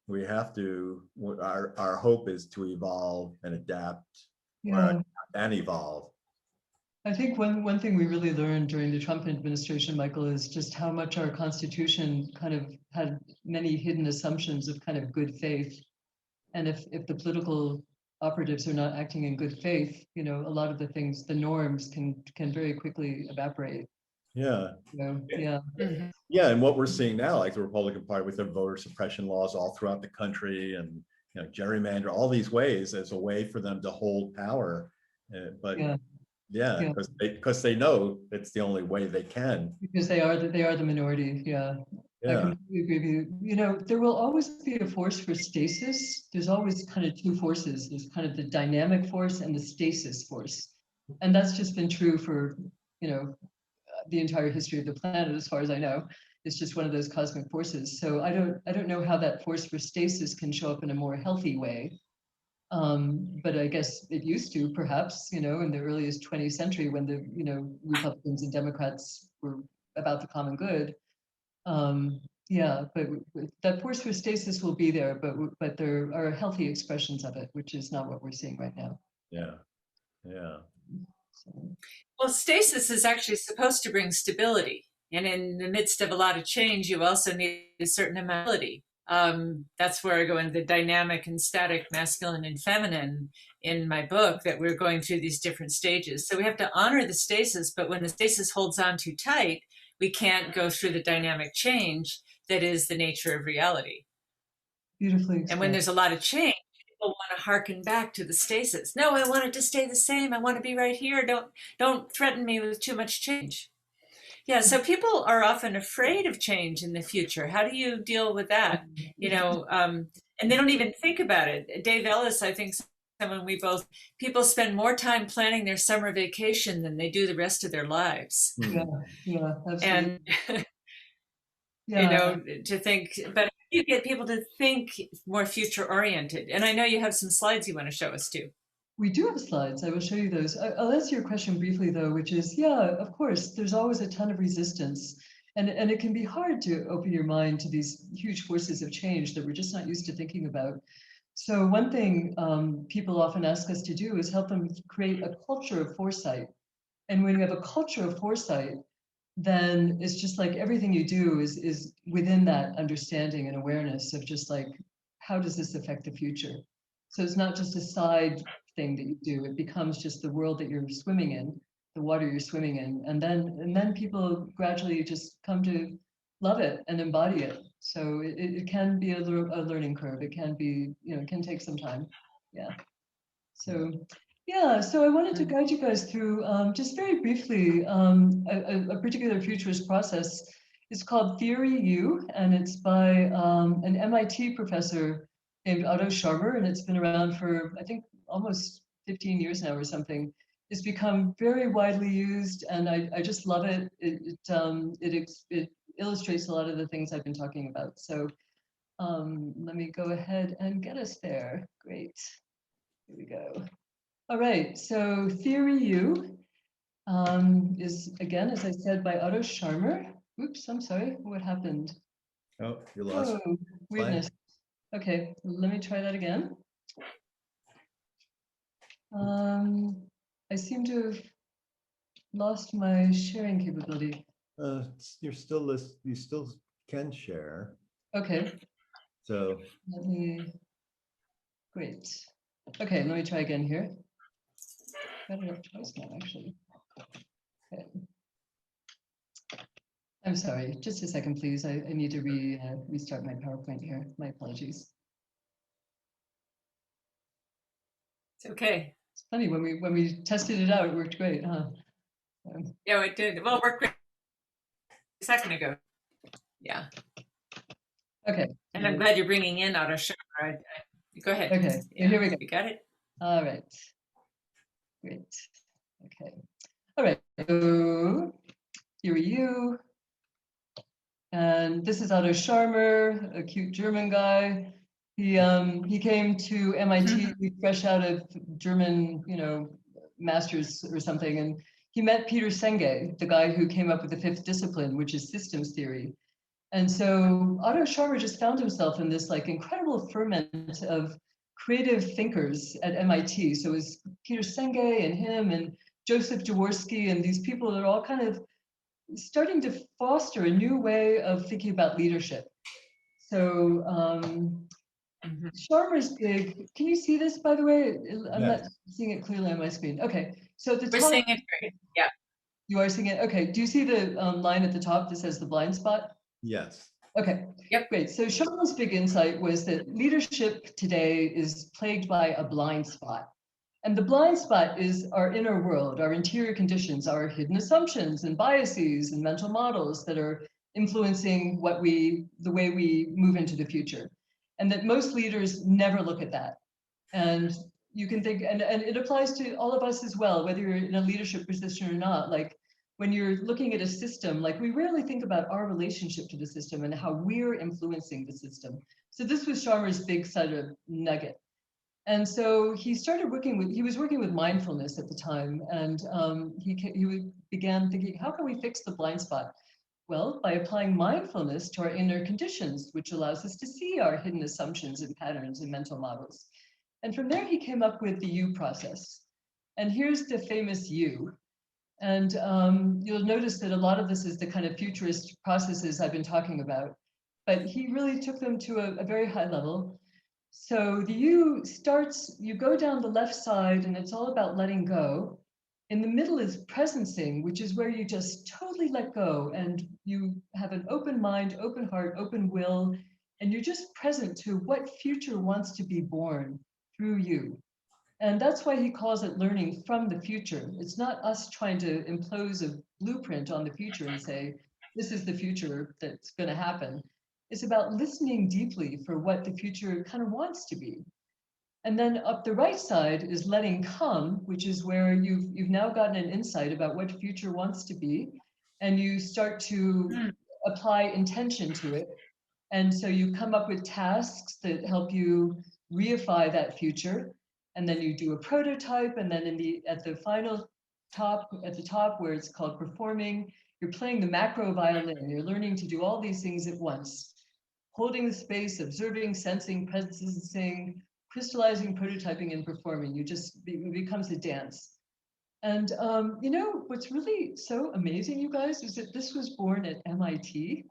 we have to, our hope is to evolve and adapt, and evolve. I think one thing we really learned during the Trump administration, Michael, is just how much our Constitution kind of had many hidden assumptions of kind of good faith. And if the political operatives are not acting in good faith, a lot of the things, the norms can very quickly evaporate. Yeah. Mm-hmm. Yeah, and what we're seeing now, like the Republican Party with their voter suppression laws all throughout the country, and gerrymander, all these ways as a way for them to hold power. But because they know it's the only way they can. Because they are the minority. Yeah. I completely agree with you. There will always be a force for stasis. There's always kind of two forces. There's kind of the dynamic force and the stasis force. And that's just been true for, the entire history of the planet, as far as I know. It's just one of those cosmic forces. So I don't know how that force for stasis can show up in a more healthy way. But I guess it used to, perhaps, in the earliest 20th century, when the Republicans and Democrats were about the common good. But that force for stasis will be there, but there are healthy expressions of it, which is not what we're seeing right now. Yeah. So. Well, stasis is actually supposed to bring stability. And in the midst of a lot of change, you also need a certain amount of stability. That's where I go into the dynamic and static, masculine and feminine in my book, that we're going through these different stages. So we have to honor the stasis, but when the stasis holds on too tight, we can't go through the dynamic change that is the nature of reality. Beautifully expressed. And when there's a lot of change, people want to harken back to the stasis. No, I want it to stay the same. I want to be right here. Don't threaten me with too much change. Yeah, so people are often afraid of change in the future. How do you deal with that? And they don't even think about it. Dave Ellis, I think, people spend more time planning their summer vacation than they do the rest of their lives. Yeah, absolutely. And to think, but you get people to think more future oriented. And I know you have some slides you want to show us too. We do have slides. I will show you those. I'll answer your question briefly, though, which is, of course, there's always a ton of resistance. And it can be hard to open your mind to these huge forces of change that we're just not used to thinking about. So one thing people often ask us to do is help them create a culture of foresight. And when you have a culture of foresight, then it's just like everything you do is within that understanding and awareness of just like, how does this affect the future? So it's not just a side thing that you do. It becomes just the world that you're swimming in, the water you're swimming in, and then people gradually just come to love it and embody it. So it can be a learning curve. It can be, it can take some time. Yeah. So Yeah, so I wanted to guide you guys through, just very briefly, a particular futurist process. It's called Theory U, and it's by an MIT professor named Otto Scharmer, and it's been around for, I think, almost 15 years now or something. It's become very widely used, and I just love it. It illustrates a lot of the things I've been talking about. So let me go ahead and get us there. Great. Here we go. All right, so Theory U is, again, as I said, by Otto Scharmer. Oops, I'm sorry, what happened? Oh, you lost. Oh, weirdness. Okay, let me try that again. I seem to have lost my sharing capability. You're still list. You still can share. Okay, So let me, great. Okay, let me try again here. Got it up twice now, actually. Okay. I'm sorry, just a second, please. I need to restart my PowerPoint here. My apologies. It's okay. It's funny, when we tested it out, it worked great, huh? Yeah, it did. Well, it worked great a second ago. Yeah. Okay. And I'm glad you're bringing in Otto Scharmer. Go ahead. Okay, Yeah, here we go. You got it? All right. Great. Okay. All right. So here are you. And this is Otto Scharmer, a cute German guy. He came to MIT fresh out of German, master's or something, and he met Peter Senge, the guy who came up with the fifth discipline, which is systems theory. And so Otto Scharmer just found himself in this like incredible ferment of creative thinkers at MIT. So it was Peter Senge and him and Joseph Jaworski and these people that are all kind of starting to foster a new way of thinking about leadership. So Scharmer's big. Can you see this, by the way? I'm not seeing it clearly on my screen. Okay, so at the We're top, seeing it great. Yeah. You are seeing it. Okay. Do you see the line at the top that says the blind spot? yes. Okay. Yep. Great. So Scharmer's big insight was that leadership today is plagued by a blind spot. And the blind spot is our inner world, our interior conditions, our hidden assumptions and biases and mental models that are influencing the way we move into the future. And that most leaders never look at that. And you can think, and it applies to all of us as well, whether you're in a leadership position or not. Like when you're looking at a system, like we rarely think about our relationship to the system and how we're influencing the system. So this was Scharmer's big sort of nugget. And so he was working with mindfulness at the time, and he began thinking, how can we fix the blind spot? Well, by applying mindfulness to our inner conditions, which allows us to see our hidden assumptions and patterns and mental models. And from there, he came up with the U process. And here's the famous U. And you'll notice that a lot of this is the kind of futurist processes I've been talking about, but he really took them to a very high level. So the U starts, you go down the left side and it's all about letting go. In the middle is presencing, which is where you just totally let go and you have an open mind, open heart, open will, and you're just present to what future wants to be born through you. And that's why he calls it learning from the future. It's not us trying to impose a blueprint on the future and say, this is the future that's going to happen. It's about listening deeply for what the future kind of wants to be. And then up the right side is letting come, which is where you've now gotten an insight about what future wants to be, and you start to apply intention to it. And so you come up with tasks that help you reify that future. And then you do a prototype, and then at the top where it's called performing, you're playing the macro violin. You're learning to do all these things at once, holding the space, observing, sensing, presencing, crystallizing, prototyping, and performing. It becomes a dance. And what's really so amazing, you guys, is that this was born at MIT.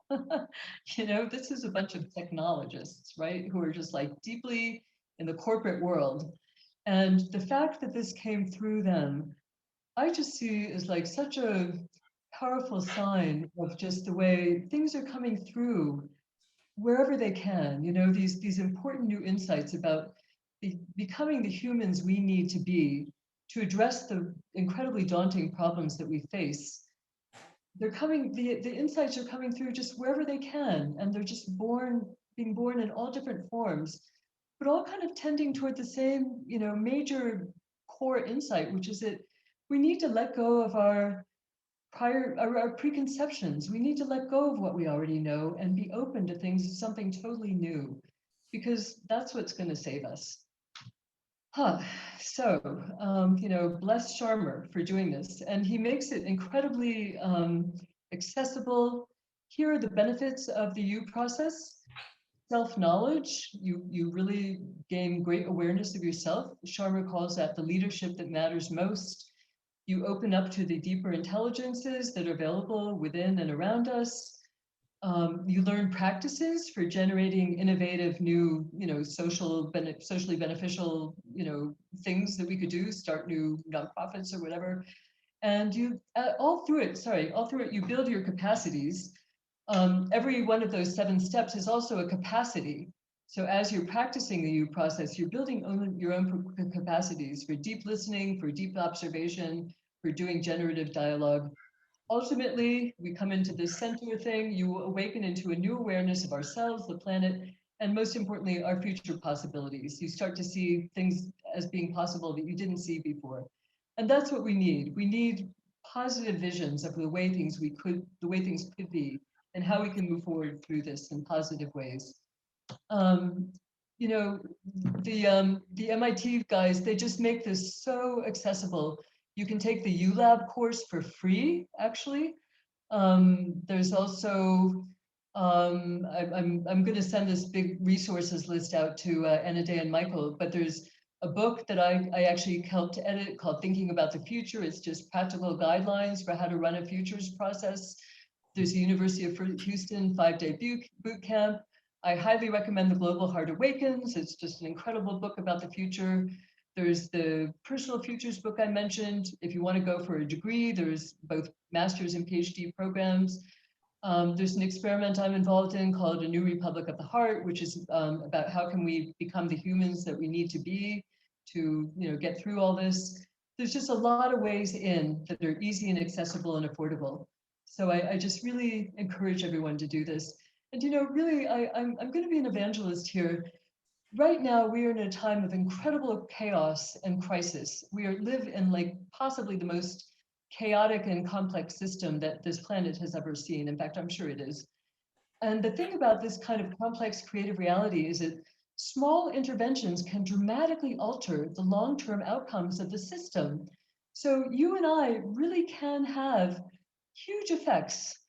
This is a bunch of technologists, right, who are just like deeply in the corporate world. And the fact that this came through them, I just see as like such a powerful sign of just the way things are coming through wherever they can, these important new insights about becoming the humans we need to be to address the incredibly daunting problems that we face, they're coming, the insights are coming through just wherever they can, and they're just being born in all different forms, but all kind of tending toward the same, major core insight, which is that we need to let go of our preconceptions. We need to let go of what we already know and be open to things, something totally new, because that's what's going to save us. So, bless Sharma for doing this, and he makes it incredibly accessible. Here are the benefits of the U process. Self-knowledge, you really gain great awareness of yourself. Sharma calls that the leadership that matters most. You open up to the deeper intelligences that are available within and around us. You learn practices for generating innovative new, socially beneficial, things that we could do, start new nonprofits or whatever. And you, all through it, you build your capacities. Every one of those 7 steps is also a capacity. So as you're practicing the U process, you're building your own capacities for deep listening, for deep observation, for doing generative dialogue. Ultimately, we come into this center thing, you awaken into a new awareness of ourselves, the planet, and most importantly, our future possibilities. You start to see things as being possible that you didn't see before. And that's what we need. We need positive visions of the way things could be, and how we can move forward through this in positive ways. The MIT guys, they just make this so accessible. You can take the ULab course for free, actually. There's also, I'm going to send this big resources list out to Anna Day and Michael, but there's a book that I actually helped to edit called Thinking About the Future. It's just practical guidelines for how to run a futures process. There's the University of Houston 5-day boot camp. I highly recommend The Global Heart Awakens. It's just an incredible book about the future. There's the Personal Futures book I mentioned. If you want to go for a degree, there's both master's and PhD programs. There's an experiment I'm involved in called A New Republic of the Heart, which is about how can we become the humans that we need to be to get through all this. There's just a lot of ways in that are easy and accessible and affordable. So I just really encourage everyone to do this. And really, I'm going to be an evangelist here. Right now, we are in a time of incredible chaos and crisis. We live in possibly the most chaotic and complex system that this planet has ever seen. In fact, I'm sure it is. And the thing about this kind of complex creative reality is that small interventions can dramatically alter the long-term outcomes of the system. So you and I really can have huge effects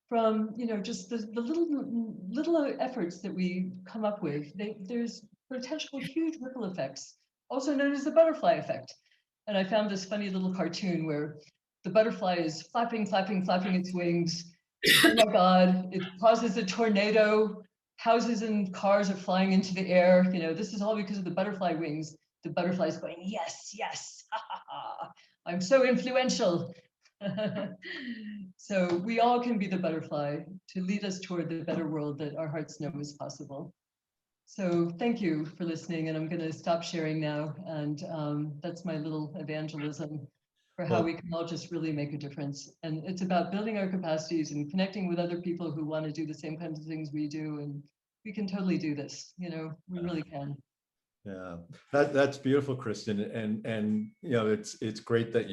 from just the little efforts that we come up with. There's potential huge ripple effects, also known as the butterfly effect. And I found this funny little cartoon where the butterfly is flapping its wings. Oh my God, it causes a tornado. Houses and cars are flying into the air. This is all because of the butterfly wings. The butterfly's going, yes, yes, ha, ha, ha. I'm so influential. So we all can be the butterfly to lead us toward the better world that our hearts know is possible. So thank you for listening, and I'm going to stop sharing now. And that's my little evangelism for how we can all just really make a difference. And it's about building our capacities and connecting with other people who want to do the same kinds of things we do. And we can totally do this. We really can. Yeah, that's beautiful, Kristin. And it's great that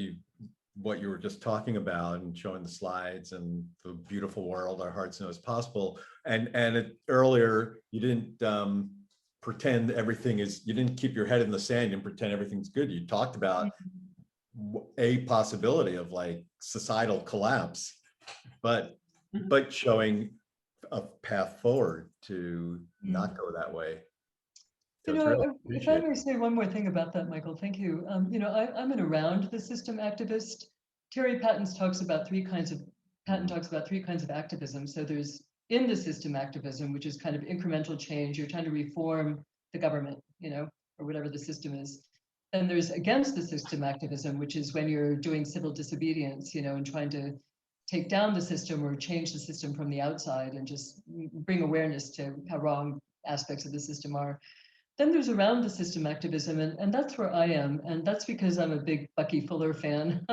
what you were just talking about and showing the slides and the beautiful world our hearts know is possible. And earlier, you didn't pretend you didn't keep your head in the sand and pretend everything's good. You talked about a possibility of societal collapse, but showing a path forward to not go that way. So if I may say one more thing about that, Michael, thank you. I'm an around the system activist. Terry Patten talks about three kinds of activism. So there's in the system activism, which is kind of incremental change. You're trying to reform the government, or whatever the system is. Then there's against the system activism, which is when you're doing civil disobedience, and trying to take down the system or change the system from the outside and just bring awareness to how wrong aspects of the system are. then there's around the system activism, and that's where I am. And that's because I'm a big Bucky Fuller fan.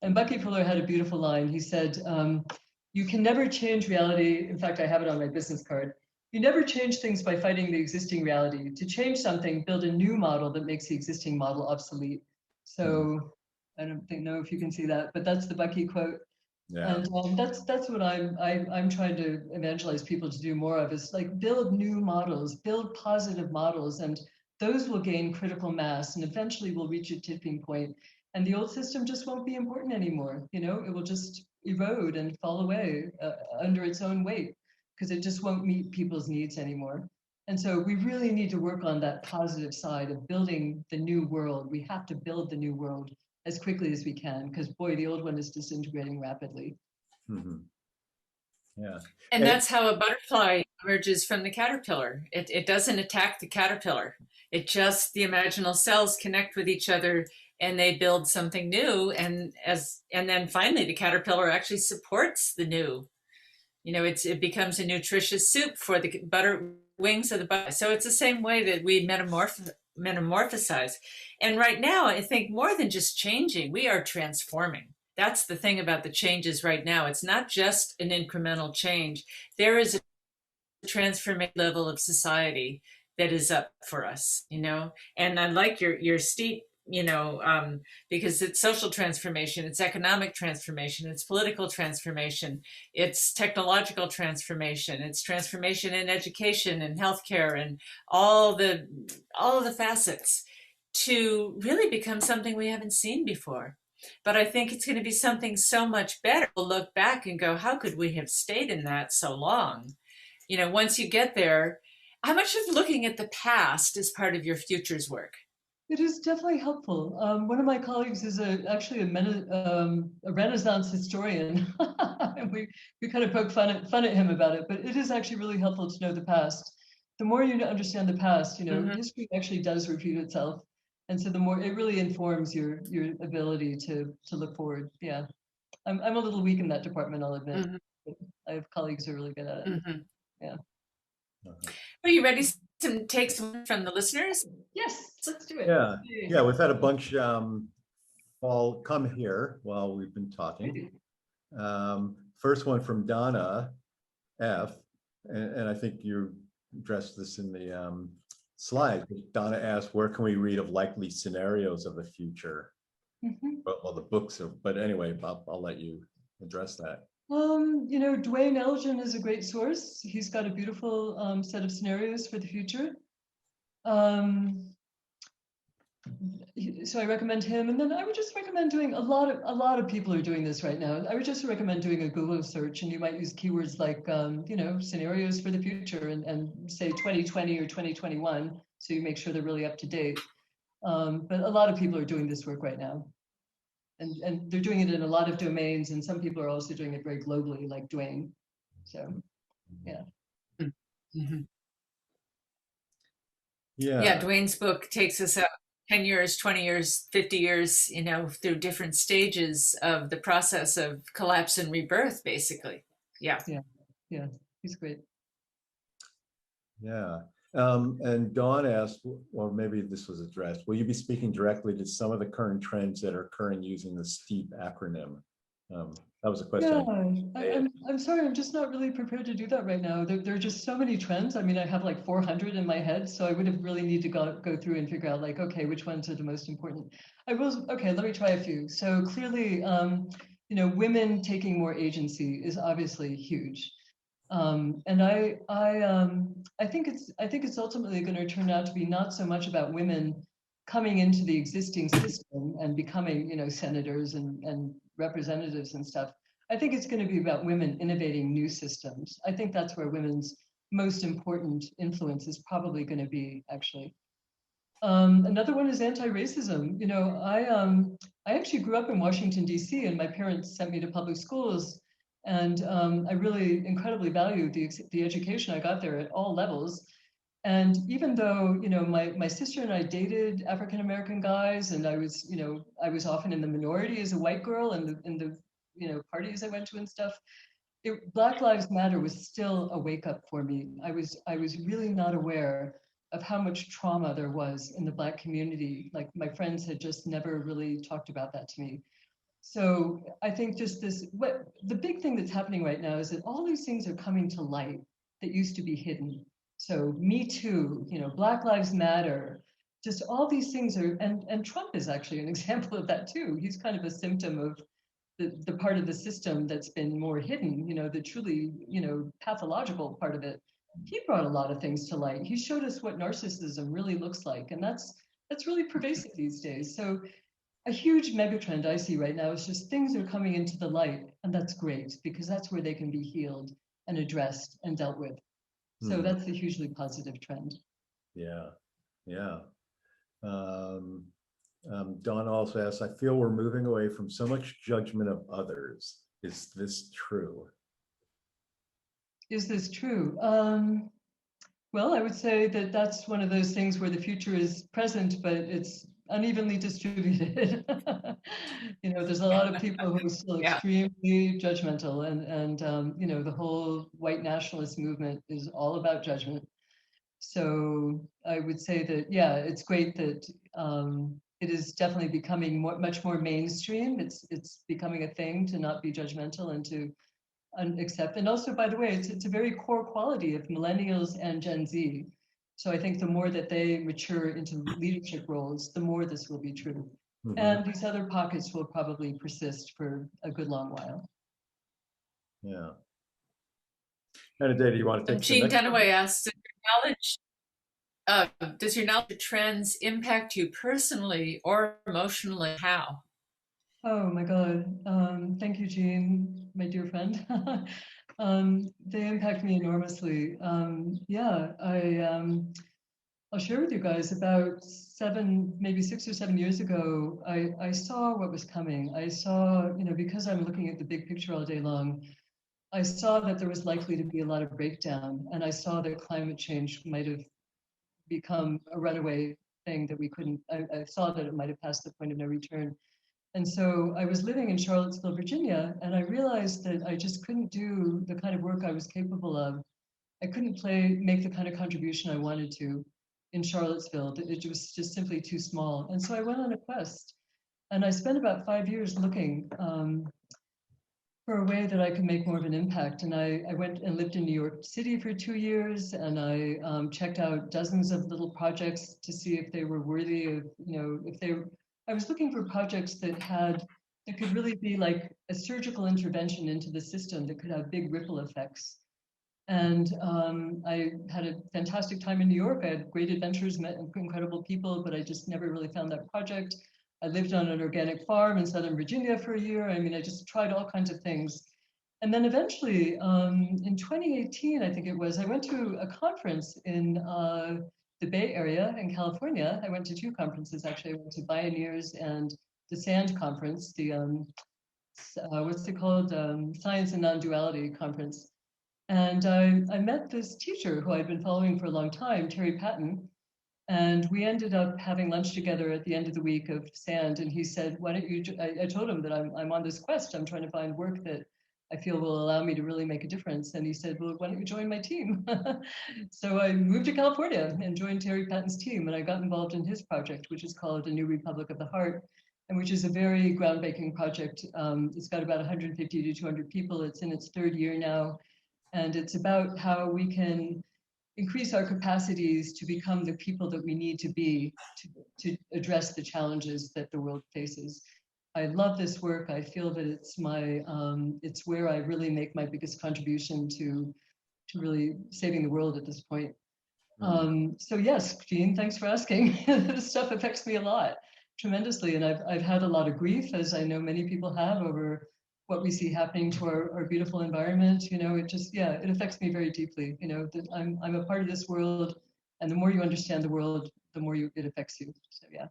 And Bucky Fuller had a beautiful line. He said, you can never change reality. In fact, I have it on my business card. You never change things by fighting the existing reality. To change something, build a new model that makes the existing model obsolete. So I don't know if you can see that, but that's the Bucky quote. Yeah. And that's what I'm trying to evangelize people to do more of, is like build new models, build positive models, and those will gain critical mass, and eventually we'll reach a tipping point, and the old system just won't be important anymore. You know, it will just erode and fall away under its own weight, because it just won't meet people's needs anymore. And so we really need to work on that positive side of building the new world. We have to build the new world as quickly as we can, because boy, the old one is disintegrating rapidly. Mhm. Yeah. And that's how a butterfly emerges from the caterpillar. It doesn't attack the caterpillar. It just, the imaginal cells connect with each other and they build something new. And then finally the caterpillar actually supports the new. You know, it becomes a nutritious soup for the wings of the butterfly. So it's the same way that we metamorphosize. And right now, I think more than just changing, we are transforming. That's the thing about the changes right now. It's not just an incremental change. There is a transformative level of society that is up for us, you know. And I like your steep, you know, because it's social transformation, it's economic transformation, it's political transformation, it's technological transformation, it's transformation in education and healthcare and all the facets, to really become something we haven't seen before. But I think it's going to be something so much better. We'll look back and go, how could we have stayed in that so long? You know, once you get there, how much of looking at the past is part of your futures work? It is definitely helpful. One of my colleagues is actually a Renaissance historian. And we kind of poke fun at him about it, but it is actually really helpful to know the past. The more you understand the past, you know, history actually does repeat itself. And so the more, it really informs your ability to look forward. Yeah. I'm a little weak in that department, I'll admit. But I have colleagues who are really good at it. Yeah. Are you ready to take some from the listeners? Yes, let's do it. Yeah. Yeah, we've had a bunch all come here while we've been talking. First one from Donna F. And I think you addressed this in the slide. Donna asked, where can we read of likely scenarios of the future? Well, the books are, but anyway, I'll let you address that. You know, Dwayne Elgin is a great source. He's got a beautiful set of scenarios for the future. So I recommend him, and then I would just recommend doing a lot of people are doing this right now. I would just recommend doing a Google search, and you might use keywords like you know, scenarios for the future, and say 2020 or 2021, so you make sure they're really up to date. But a lot of people are doing this work right now, and they're doing it in a lot of domains, and some people are also doing it very globally, like Dwayne. So yeah. Yeah, Dwayne's book takes us out 10 years, 20 years, 50 years, you know, through different stages of the process of collapse and rebirth, basically. Yeah. He's great. Yeah. And Dawn asked, or maybe this was addressed, will you be speaking directly to some of the current trends that are occurring using the STEEP acronym? That was a question. Yeah, I'm sorry, I'm just not really prepared to do that right now. There are just so many trends. I mean, I have like 400 in my head, so I would have really need to go through and figure out like, okay, which ones are the most important. Okay, let me try a few. So clearly, you know, women taking more agency is obviously huge. And I think it's ultimately going to turn out to be not so much about women coming into the existing system and becoming, you know, senators and representatives and stuff. I think it's going to be about women innovating new systems. I think that's where women's most important influence is probably going to be, actually. Another one is anti-racism. You know, I actually grew up in Washington, D.C., and my parents sent me to public schools. And I really incredibly value the education I got there at all levels. And even though, you know, my sister and I dated African-American guys, and I was, you know, I was often in the minority as a white girl in the you know, parties I went to and stuff, Black Lives Matter was still a wake up for me. I was really not aware of how much trauma there was in the Black community. Like my friends had just never really talked about that to me. So I think just the big thing that's happening right now is that all these things are coming to light that used to be hidden. So Me Too, Black Lives Matter, just all these things are, and Trump is actually an example of that too. He's kind of a symptom of the part of the system that's been more hidden, the truly, pathological part of it. He brought a lot of things to light. He showed us what narcissism really looks like, and that's really pervasive these days. So a huge megatrend I see right now is just things are coming into the light, and that's great because that's where they can be healed and addressed and dealt with. So that's a hugely positive trend. Yeah, yeah. Don also asks, I feel we're moving away from so much judgment of others. Is this true? Is this true? Well, I would say that that's one of those things where the future is present, but it's unevenly distributed. There's a lot of people who are still extremely judgmental, and the whole white nationalist movement is all about judgment. So I would say that, yeah, it's great that it is definitely becoming much more mainstream. It's becoming a thing to not be judgmental and to accept. And also, by the way, it's a very core quality of millennials and Gen Z. So I think the more that they mature into leadership roles, the more this will be true. And these other pockets will probably persist for a good long while. Yeah. And Dave, do you want to take Jean Dunaway asked, does your knowledge of trends impact you personally or emotionally? How? Oh my God. Thank you, Jean, my dear friend. They impact me enormously. Yeah, I'll share with you guys about maybe 6 or 7 years ago, I saw what was coming. I saw, because I'm looking at the big picture all day long, I saw that there was likely to be a lot of breakdown, and I saw that climate change might have become a runaway thing that we couldn't, I saw that it might have passed the point of no return. And so I was living in Charlottesville, Virginia, and I realized that I just couldn't do the kind of work I was capable of. I couldn't make the kind of contribution I wanted to in Charlottesville. It was just simply too small. And so I went on a quest, and I spent about 5 years looking for a way that I could make more of an impact. And I went and lived in New York City for 2 years, and I checked out dozens of little projects to see if they were worthy of, I was looking for projects that could really be like a surgical intervention into the system that could have big ripple effects. And I had a fantastic time in New York. I had great adventures, met incredible people, but I just never really found that project. I lived on an organic farm in Southern Virginia for a year. I mean, I just tried all kinds of things. And then eventually, in 2018, I think it was, I went to a conference in the Bay Area in California. I went to 2 conferences, actually. I went to Bioneers and the SAND conference, the, what's it called? Science and Non-Duality Conference. And I met this teacher who I'd been following for a long time, Terry Patton. And we ended up having lunch together at the end of the week of SAND. And he said, why don't you, I told him that I'm on this quest. I'm trying to find work that I feel will allow me to really make a difference. And he said, well, why don't you join my team? So I moved to California and joined Terry Patton's team. And I got involved in his project, which is called A New Republic of the Heart, and which is a very groundbreaking project. It's got about 150 to 200 people. It's in its 3rd year now. And it's about how we can increase our capacities to become the people that we need to be to address the challenges that the world faces. I love this work. I feel that it's it's where I really make my biggest contribution to really saving the world at this point. So yes, Jean, thanks for asking. This stuff affects me a lot, tremendously. And I've had a lot of grief, as I know many people have, over what we see happening to our beautiful environment. It just, it affects me very deeply. That I'm a part of this world, and the more you understand the world, the more it affects you. So yeah.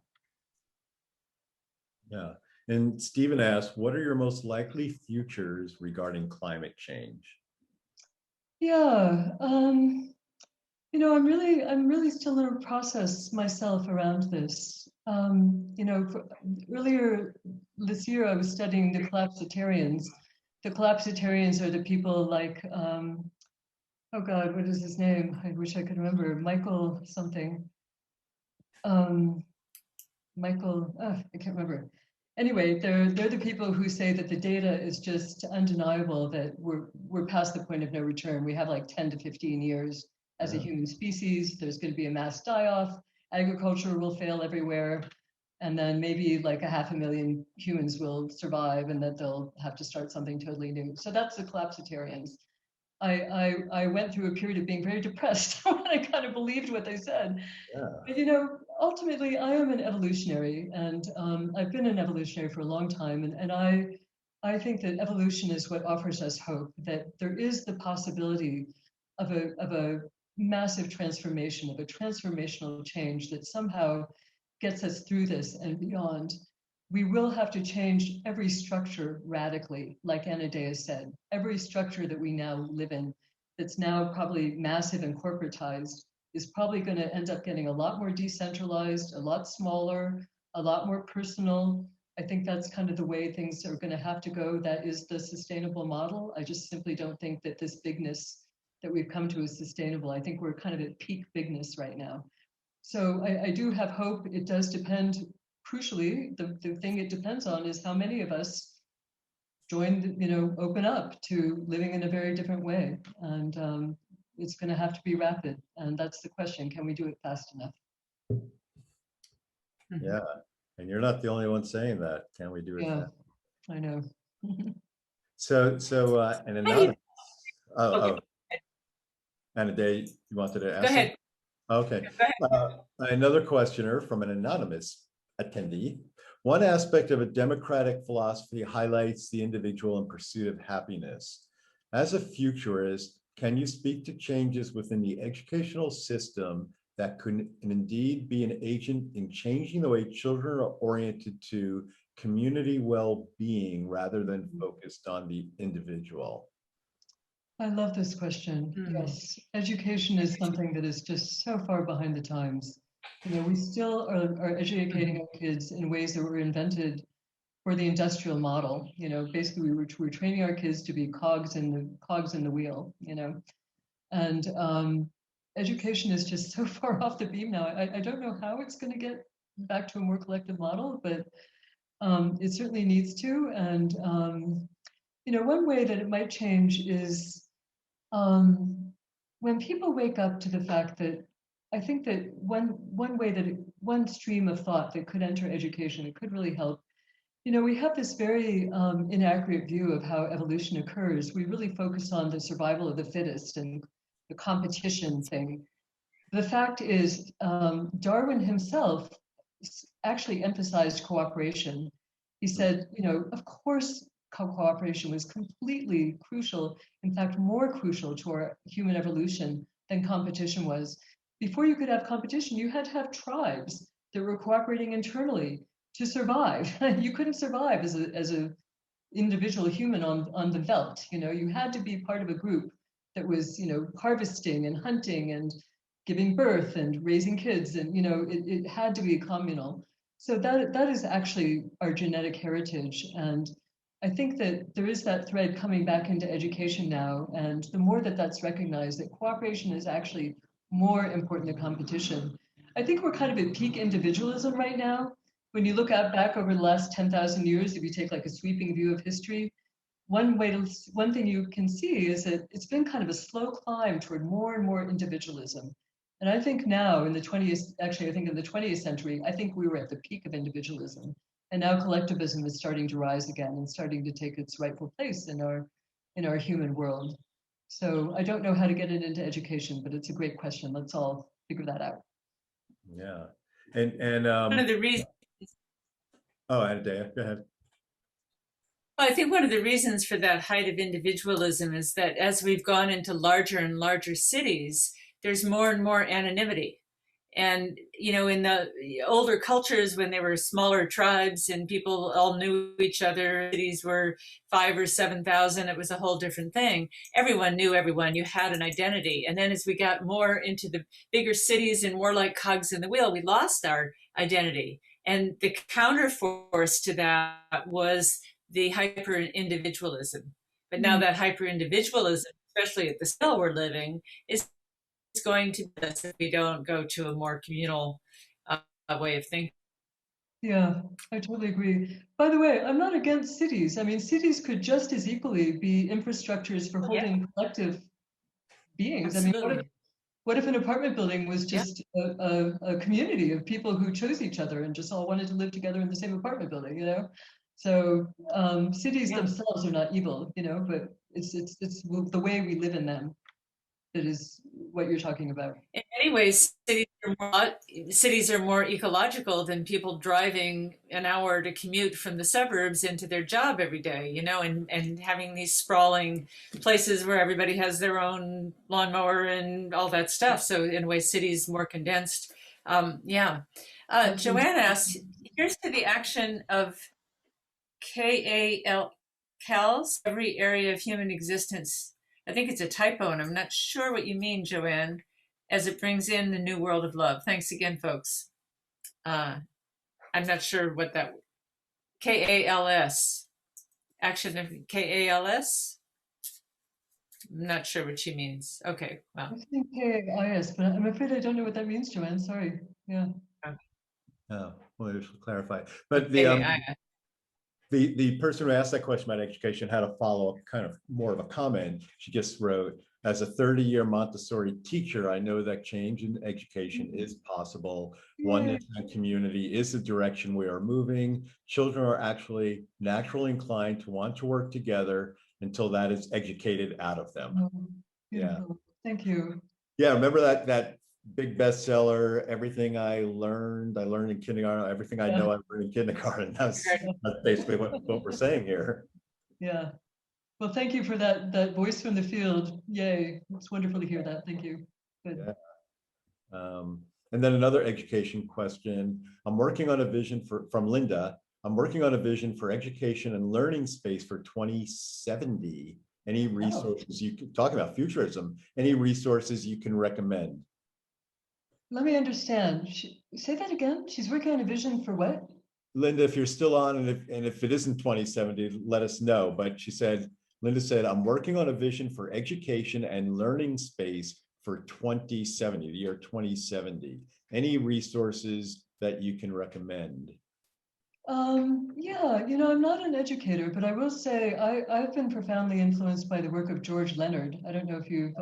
Yeah. And Stephen asks, what are your most likely futures regarding climate change? Yeah. I'm really still in a process myself around this. Earlier this year, I was studying the collapsitarians. The collapsitarians are the people like, oh God, what is his name? I wish I could remember. Michael something. Michael, I can't remember. Anyway, they're the people who say that the data is just undeniable, that we're past the point of no return. We have like 10 to 15 years as a human species. There's going to be a mass die-off. Agriculture will fail everywhere. And then maybe like 500,000 humans will survive, and that they'll have to start something totally new. So that's the collapsitarians. I went through a period of being very depressed when I kind of believed what they said. Yeah. But you know, ultimately, I am an evolutionary, and I've been an evolutionary for a long time, and I think that evolution is what offers us hope, that there is the possibility of a massive transformation, of a transformational change that somehow gets us through this and beyond. We will have to change every structure radically, like Anadea said. Every structure that we now live in, that's now probably massive and corporatized, is probably going to end up getting a lot more decentralized, a lot smaller, a lot more personal. I think that's kind of the way things are going to have to go. That is the sustainable model. I just simply don't think that this bigness that we've come to is sustainable. I think we're kind of at peak bigness right now. So I do have hope. It does depend, crucially, the thing it depends on is how many of us join, open up to living in a very different way. And it's going to have to be rapid. And that's the question. Can we do it fast enough? Yeah. And you're not the only one saying that. Can we do it Yeah, fast? I know. So an anonymous. Okay. Anadea, you wanted to ask? Go ahead. Okay. Go ahead. Another questioner from an anonymous attendee. One aspect of a democratic philosophy highlights the individual in pursuit of happiness. As a futurist, can you speak to changes within the educational system that could indeed be an agent in changing the way children are oriented to community well-being rather than focused on the individual? I love this question. Yes, education is something that is just so far behind the times. We still are educating our kids in ways that were invented for the industrial model. Basically we're training our kids to be cogs in the wheel. And education is just so far off the beam now. I don't know how it's going to get back to a more collective model, but it certainly needs to. And one way that it might change is when people wake up to the fact that, I think that one stream of thought that could enter education, it could really help. We have this very inaccurate view of how evolution occurs. We really focus on the survival of the fittest and the competition thing. The fact is, Darwin himself actually emphasized cooperation. He said, of course, cooperation was completely crucial, in fact, more crucial to our human evolution than competition was. Before you could have competition, you had to have tribes that were cooperating internally to survive. You couldn't survive as a individual human on the veldt. You had to be part of a group that was, harvesting and hunting and giving birth and raising kids, and it had to be communal. So that is actually our genetic heritage. And I think that there is that thread coming back into education now. And the more that that's recognized, that cooperation is actually more important than competition. I think we're kind of at peak individualism right now. When you look back over the last 10,000 years, if you take like a sweeping view of history, one thing you can see is that it's been kind of a slow climb toward more and more individualism. And I think now in the 20th century, I think we were at the peak of individualism. And now collectivism is starting to rise again and starting to take its rightful place in our human world. So I don't know how to get it into education, but it's a great question. Let's all figure that out. Yeah. And One of the reasons. Oh, Anadea, go ahead. Well, I think one of the reasons for that height of individualism is that as we've gone into larger and larger cities, there's more and more anonymity. And, in the older cultures, when they were smaller tribes and people all knew each other, cities were 5,000 or 7,000, it was a whole different thing. Everyone knew everyone, you had an identity. And then as we got more into the bigger cities and more like cogs in the wheel, we lost our identity. And the counterforce to that was the hyper-individualism. But now that hyper-individualism is especially at the scale we're living, is going to be this if we don't go to a more communal way of thinking. Yeah, I totally agree. By the way, I'm not against cities. I mean, cities could just as equally be infrastructures for Yeah, holding collective beings. I mean, absolutely. what if an apartment building was Yeah. just a community of people who chose each other and just all wanted to live together in the same apartment building, you know? So cities Yeah. themselves are not evil, you know, but it's the way we live in them that is what you're talking about. In many ways, cities are more ecological than people driving an hour to commute from the suburbs into their job every day, you know, and having these sprawling places where everybody has their own lawnmower and all that stuff. So in a way, cities more condensed. Yeah. Joanne asked, here's to the action of CALs, every area of human existence. I think it's a typo, and I'm not sure what you mean, Joanne, as it brings in the new world of love. Thanks again, folks. I'm not sure what that CALS action of CALS. I'm not sure what she means. Okay, well. I think KAIS, but I'm afraid I don't know what that means, Joanne. Sorry. Yeah. Oh, well, I should clarify. But the person who asked that question about education had a follow-up, kind of more of a comment. She just wrote, as a 30-year Montessori teacher, I know that change in education is possible. Oneness and community is the direction we are moving. Children are actually naturally inclined to want to work together until that is educated out of them. Oh, beautiful. Yeah. Thank you. Yeah, remember that big bestseller, Everything I Learned in Kindergarten, Everything I Know I Learned in Kindergarten. That's basically what we're saying here. Yeah. Well, thank you for that voice from the field. Yay. It's wonderful to hear that. Thank you. Good. Yeah. And then another education question. I'm working on a vision from Linda. I'm working on a vision for education and learning space for 2070. Any resources you can talk about futurism, any resources you can recommend? Let me understand. Say that again. She's working on a vision for what? Linda, if you're still on, and if it isn't 2070, let us know. But Linda said, I'm working on a vision for education and learning space for 2070, the year 2070. Any resources that you can recommend? Yeah, you know, I'm not an educator, but I will say I've been profoundly influenced by the work of George Leonard. I don't know if you've,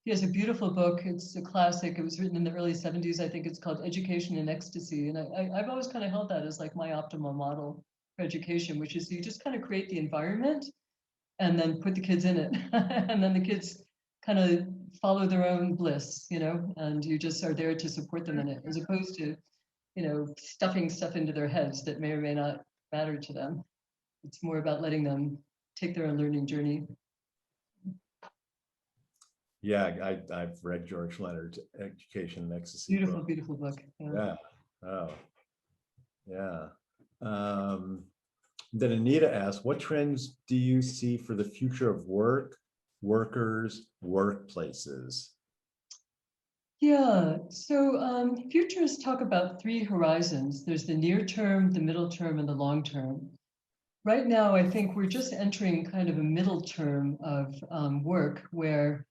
he has a beautiful book. It's a classic. It was written in the early 70s. I think it's called Education in Ecstasy. And I've always kind of held that as like my optimal model for education, which is you just kind of create the environment and then put the kids in it. And then the kids kind of follow their own bliss, you know, and you just are there to support them in it, as opposed to, you know, stuffing stuff into their heads that may or may not matter to them. It's more about letting them take their own learning journey. Yeah, I've read George Leonard's Education in Ecstasy. Beautiful, book. beautiful book. Yeah. Oh, yeah. Then Anita asked, what trends do you see for the future of work, workers, workplaces? Yeah, so futurists talk about three horizons. There's the near term, the middle term, and the long term. Right now, I think we're just entering kind of a middle term of work where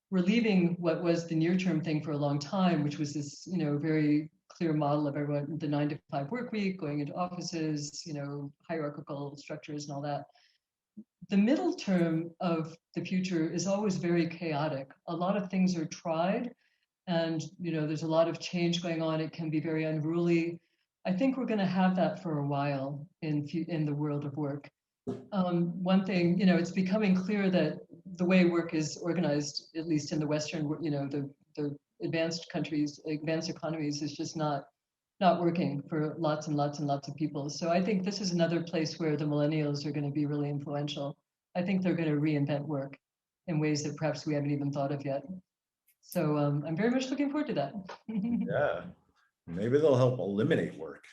we're leaving what was the near term thing for a long time, which was this, you know, very clear model of everyone, the 9-to-5 work week, going into offices, you know, hierarchical structures and all that. The middle term of the future is always very chaotic. A lot of things are tried, and you know, there's a lot of change going on. It can be very unruly. I think we're going to have that for a while in the world of work. One thing, you know, it's becoming clear that the way work is organized, at least in the Western, you know, the advanced countries, advanced economies, is just not working for lots and lots and lots of people. So I think this is another place where the millennials are going to be really influential. I think they're going to reinvent work in ways that perhaps we haven't even thought of yet. So I'm very much looking forward to that. Yeah, maybe they'll help eliminate work.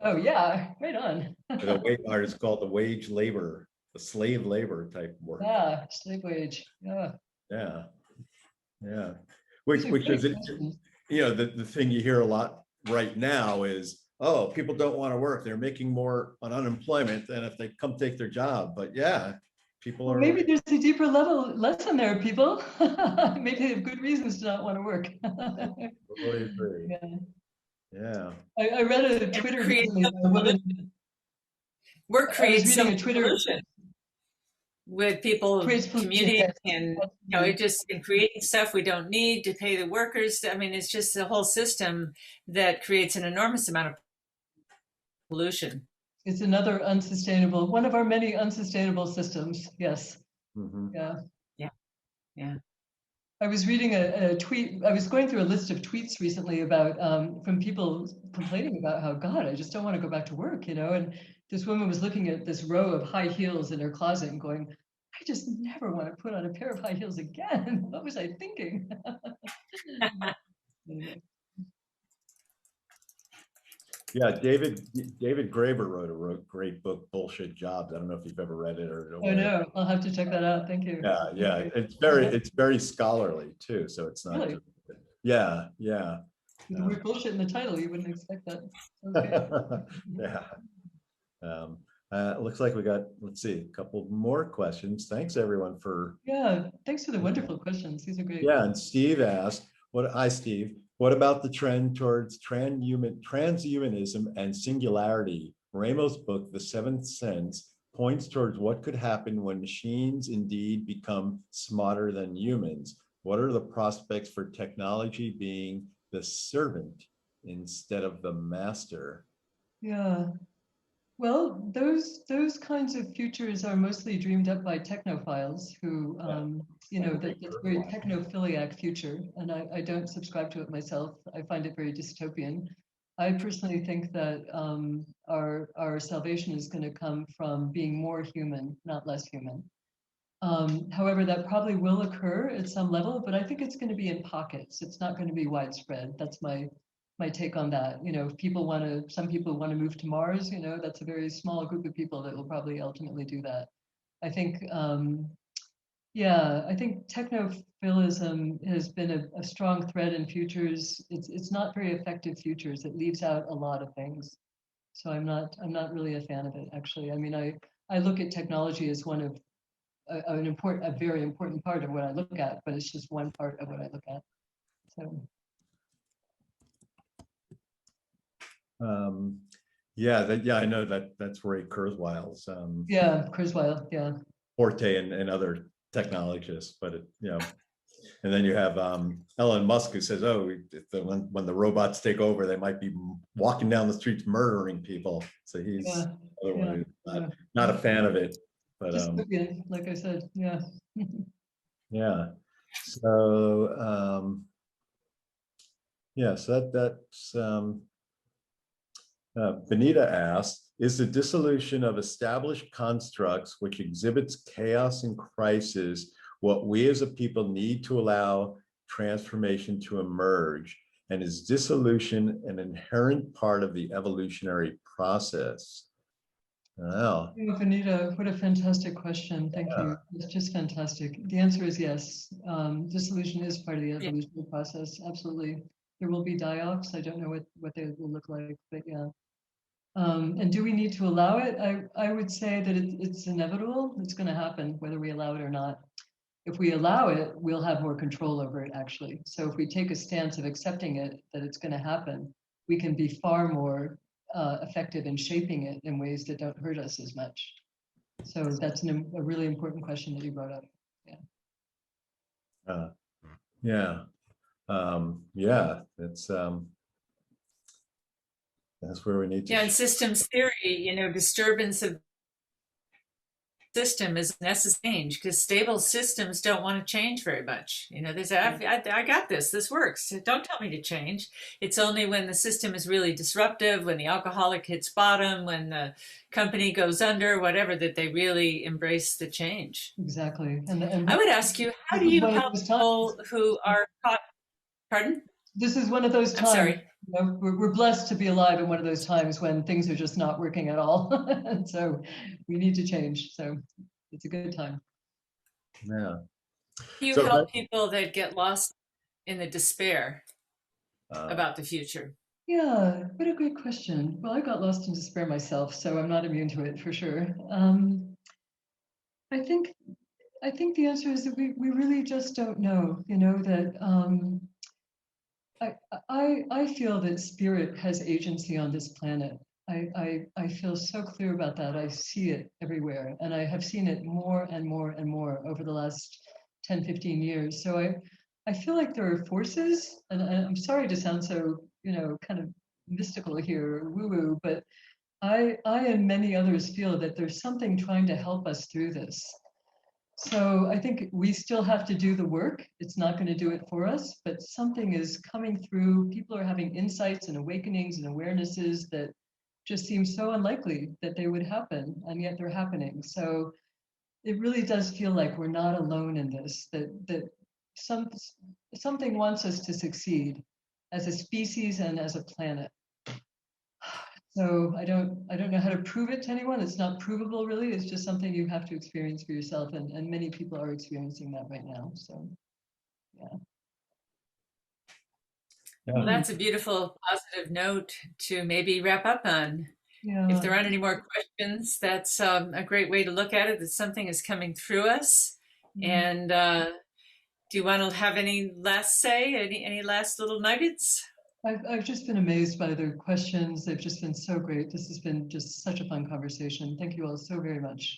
Oh yeah, right on. The wage art is called the wage labor, the slave labor type work. Yeah, slave wage. Yeah. Yeah, yeah. Which is it? You know, the thing you hear a lot right now is, oh, people don't want to work. They're making more on unemployment than if they come take their job. But yeah, people Well, are. maybe there's a deeper level lesson there, people. Maybe they have good reasons to not want to work. Totally agree. Yeah. Yeah. I read a And Twitter create recently social by a woman. pollution. Work I was creates reading social a Twitter pollution with people creates pollution. commuting Yes, and absolutely. it just and creating stuff we don't need to pay the workers. I mean, it's just a whole system that creates an enormous amount of pollution. It's another unsustainable, one of our many unsustainable systems. Yes. Mhm. Yeah. Yeah. Yeah. I was reading a tweet. I was going through a list of tweets recently about from people complaining about how, God, I just don't want to go back to work, And this woman was looking at this row of high heels in her closet and going, I just never want to put on a pair of high heels again. What was I thinking? Anyway. Yeah, David Graeber wrote great book, Bullshit Jobs. I don't know if you've ever read it or Oh no, I'll have to check that out. Thank you. Yeah. It's very scholarly too. So it's not Really? just, yeah. With the word bullshit in the title, you wouldn't expect that. Okay. Yeah. It looks like we got, let's see, a couple more questions. Thanks everyone for. Yeah, thanks for the wonderful questions. These are great. Yeah, and Steve asked, hi Steve, what about the trend towards transhumanism and singularity? Ramos' book, The Seventh Sense, points towards what could happen when machines indeed become smarter than humans. What are the prospects for technology being the servant instead of the master? Yeah. Well, those kinds of futures are mostly dreamed up by technophiles who, that's very technophiliac future, and I don't subscribe to it myself. I find it very dystopian. I personally think that our salvation is going to come from being more human, not less human. However, that probably will occur at some level, but I think it's going to be in pockets. It's not going to be widespread. That's my take on that. If some people want to move to Mars, that's a very small group of people that will probably ultimately do that. I think, I think technophilism has been a strong thread in futures. It's not very effective futures. It leaves out a lot of things. So I'm not really a fan of it, actually. I mean, I look at technology as one of a very important part of what I look at, but it's just one part of what I look at. So. I know that's Ray Kurzweil's Kurzweil, forte and other technologists, but and then you have Elon Musk who says, oh, when the robots take over, they might be walking down the streets murdering people. So he's another one who's not a fan of it. But just like I said, yeah. Yeah. So so that's Benita asked, is the dissolution of established constructs which exhibits chaos and crisis what we as a people need to allow transformation to emerge? And is dissolution an inherent part of the evolutionary process? Wow. Benita, what a fantastic question. Thank you. It's just fantastic. The answer is yes. Dissolution is part of the evolutionary process. Absolutely. There will be die-offs. I don't know what they will look like, but yeah. And do we need to allow it? I would say that it's inevitable. It's going to happen, whether we allow it or not. If we allow it, we'll have more control over it, actually. So if we take a stance of accepting it, that it's going to happen, we can be far more effective in shaping it in ways that don't hurt us as much. So that's a really important question that you brought up. That's where we need to. Yeah, in systems theory, disturbance of system is necessary change because stable systems don't want to change very much. They say, I got this works. Don't tell me to change. It's only when the system is really disruptive, when the alcoholic hits bottom, when the company goes under, whatever, that they really embrace the change. Exactly. I would ask you, how do you help people who are caught? Pardon? This is one of those times. I'm sorry. We're blessed to be alive in one of those times when things are just not working at all. And so we need to change. So it's a good time. Yeah. Do you help people that get lost in the despair about the future? Yeah, what a great question. Well, I got lost in despair myself, so I'm not immune to it for sure. I think the answer is that we really just don't know, that I feel that spirit has agency on this planet. I feel so clear about that. I see it everywhere, and I have seen it more and more and more over the last 10, 15 years. So I feel like there are forces, and I'm sorry to sound so, kind of mystical here, or woo-woo, but I and many others feel that there's something trying to help us through this. So I think we still have to do the work. It's not going to do it for us, but something is coming through. People are having insights and awakenings and awarenesses that just seem so unlikely that they would happen, and yet they're happening. So it really does feel like we're not alone in this, that something wants us to succeed as a species and as a planet. So I don't know how to prove it to anyone. It's not provable, really. It's just something you have to experience for yourself, and many people are experiencing that right now. So, yeah. Well, that's a beautiful, positive note to maybe wrap up on. Yeah. If there aren't any more questions, that's a great way to look at it, that something is coming through us. And do you want to have any last say, any last little nuggets? I've just been amazed by the questions. They've just been so great. This has been just such a fun conversation. Thank you all so very much.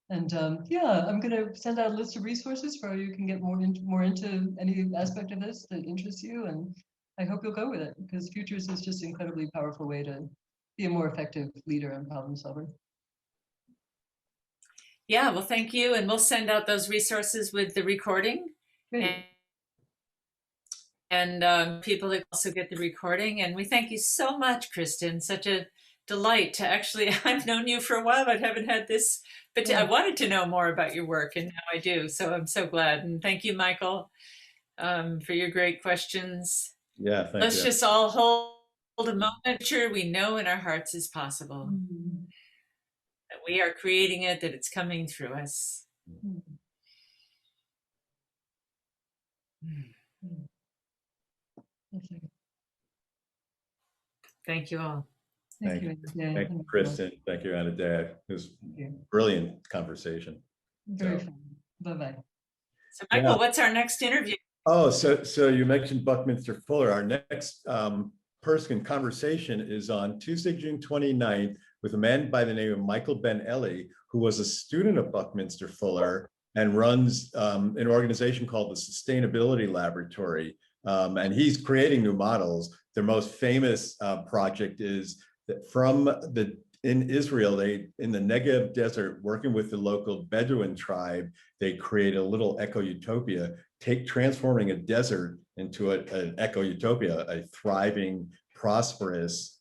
And yeah, I'm going to send out a list of resources for how you can get more into any aspect of this that interests you. And I hope you'll go with it, because Futures is just an incredibly powerful way to be a more effective leader and problem solver. Yeah, well, thank you. And we'll send out those resources with the recording. Great. And people that also get the recording. And we thank you so much, Kristin. Such a delight to actually, I've known you for a while, but haven't had this, but I wanted to know more about your work, and now I do. So I'm so glad. And thank you, Michael, for your great questions. Yeah, thank you. Let's just all hold a moment. Sure, we know in our hearts is possible. That we are creating it, that it's coming through us. Thank you all. Thank you. Thank you, Kristin. Thank you, Anna Day. It was a brilliant conversation. Very fun. Bye-bye. So, Michael, what's our next interview? Oh, so you mentioned Buckminster Fuller. Our next person conversation is on Tuesday, June 29th, with a man by the name of Michael Ben-Eli, who was a student of Buckminster Fuller and runs an organization called the Sustainability Laboratory. And he's creating new models. Their most famous project is that in Israel, in the Negev desert, working with the local Bedouin tribe, they create a little eco-utopia, transforming a desert into an eco-utopia, a thriving, prosperous,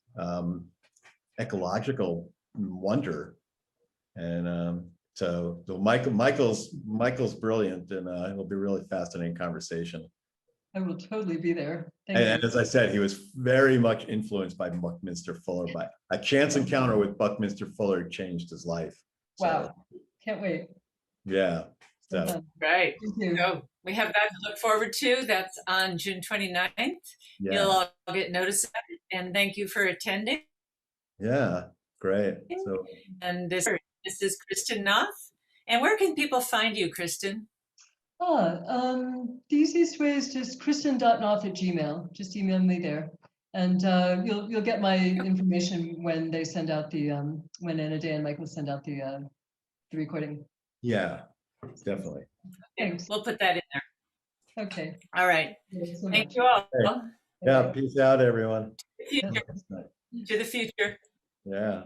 ecological wonder. And so Michael's brilliant, and it'll be a really fascinating conversation. I will totally be there. Thank And you. as I said, he was very much influenced by Buckminster Fuller. By a chance encounter with Buckminster Fuller changed his life. Wow. Can't wait. Yeah. So. Right. Thank you. So we have that to look forward to. That's on June 29th. Yeah. You'll all get notice of it. And thank you for attending. Yeah, great. So, and this is Kristin Nauth. And where can people find you, Kristin? The easiest way is just kristin.nauth@gmail. Just email me there, and you'll get my information when they send out the when Anna Day and Michael send out the recording. Yeah, definitely. Thanks. We'll put that in there. Okay. All right. So Thank you all. Hey. Yeah. Peace out, everyone. To the future. Yeah.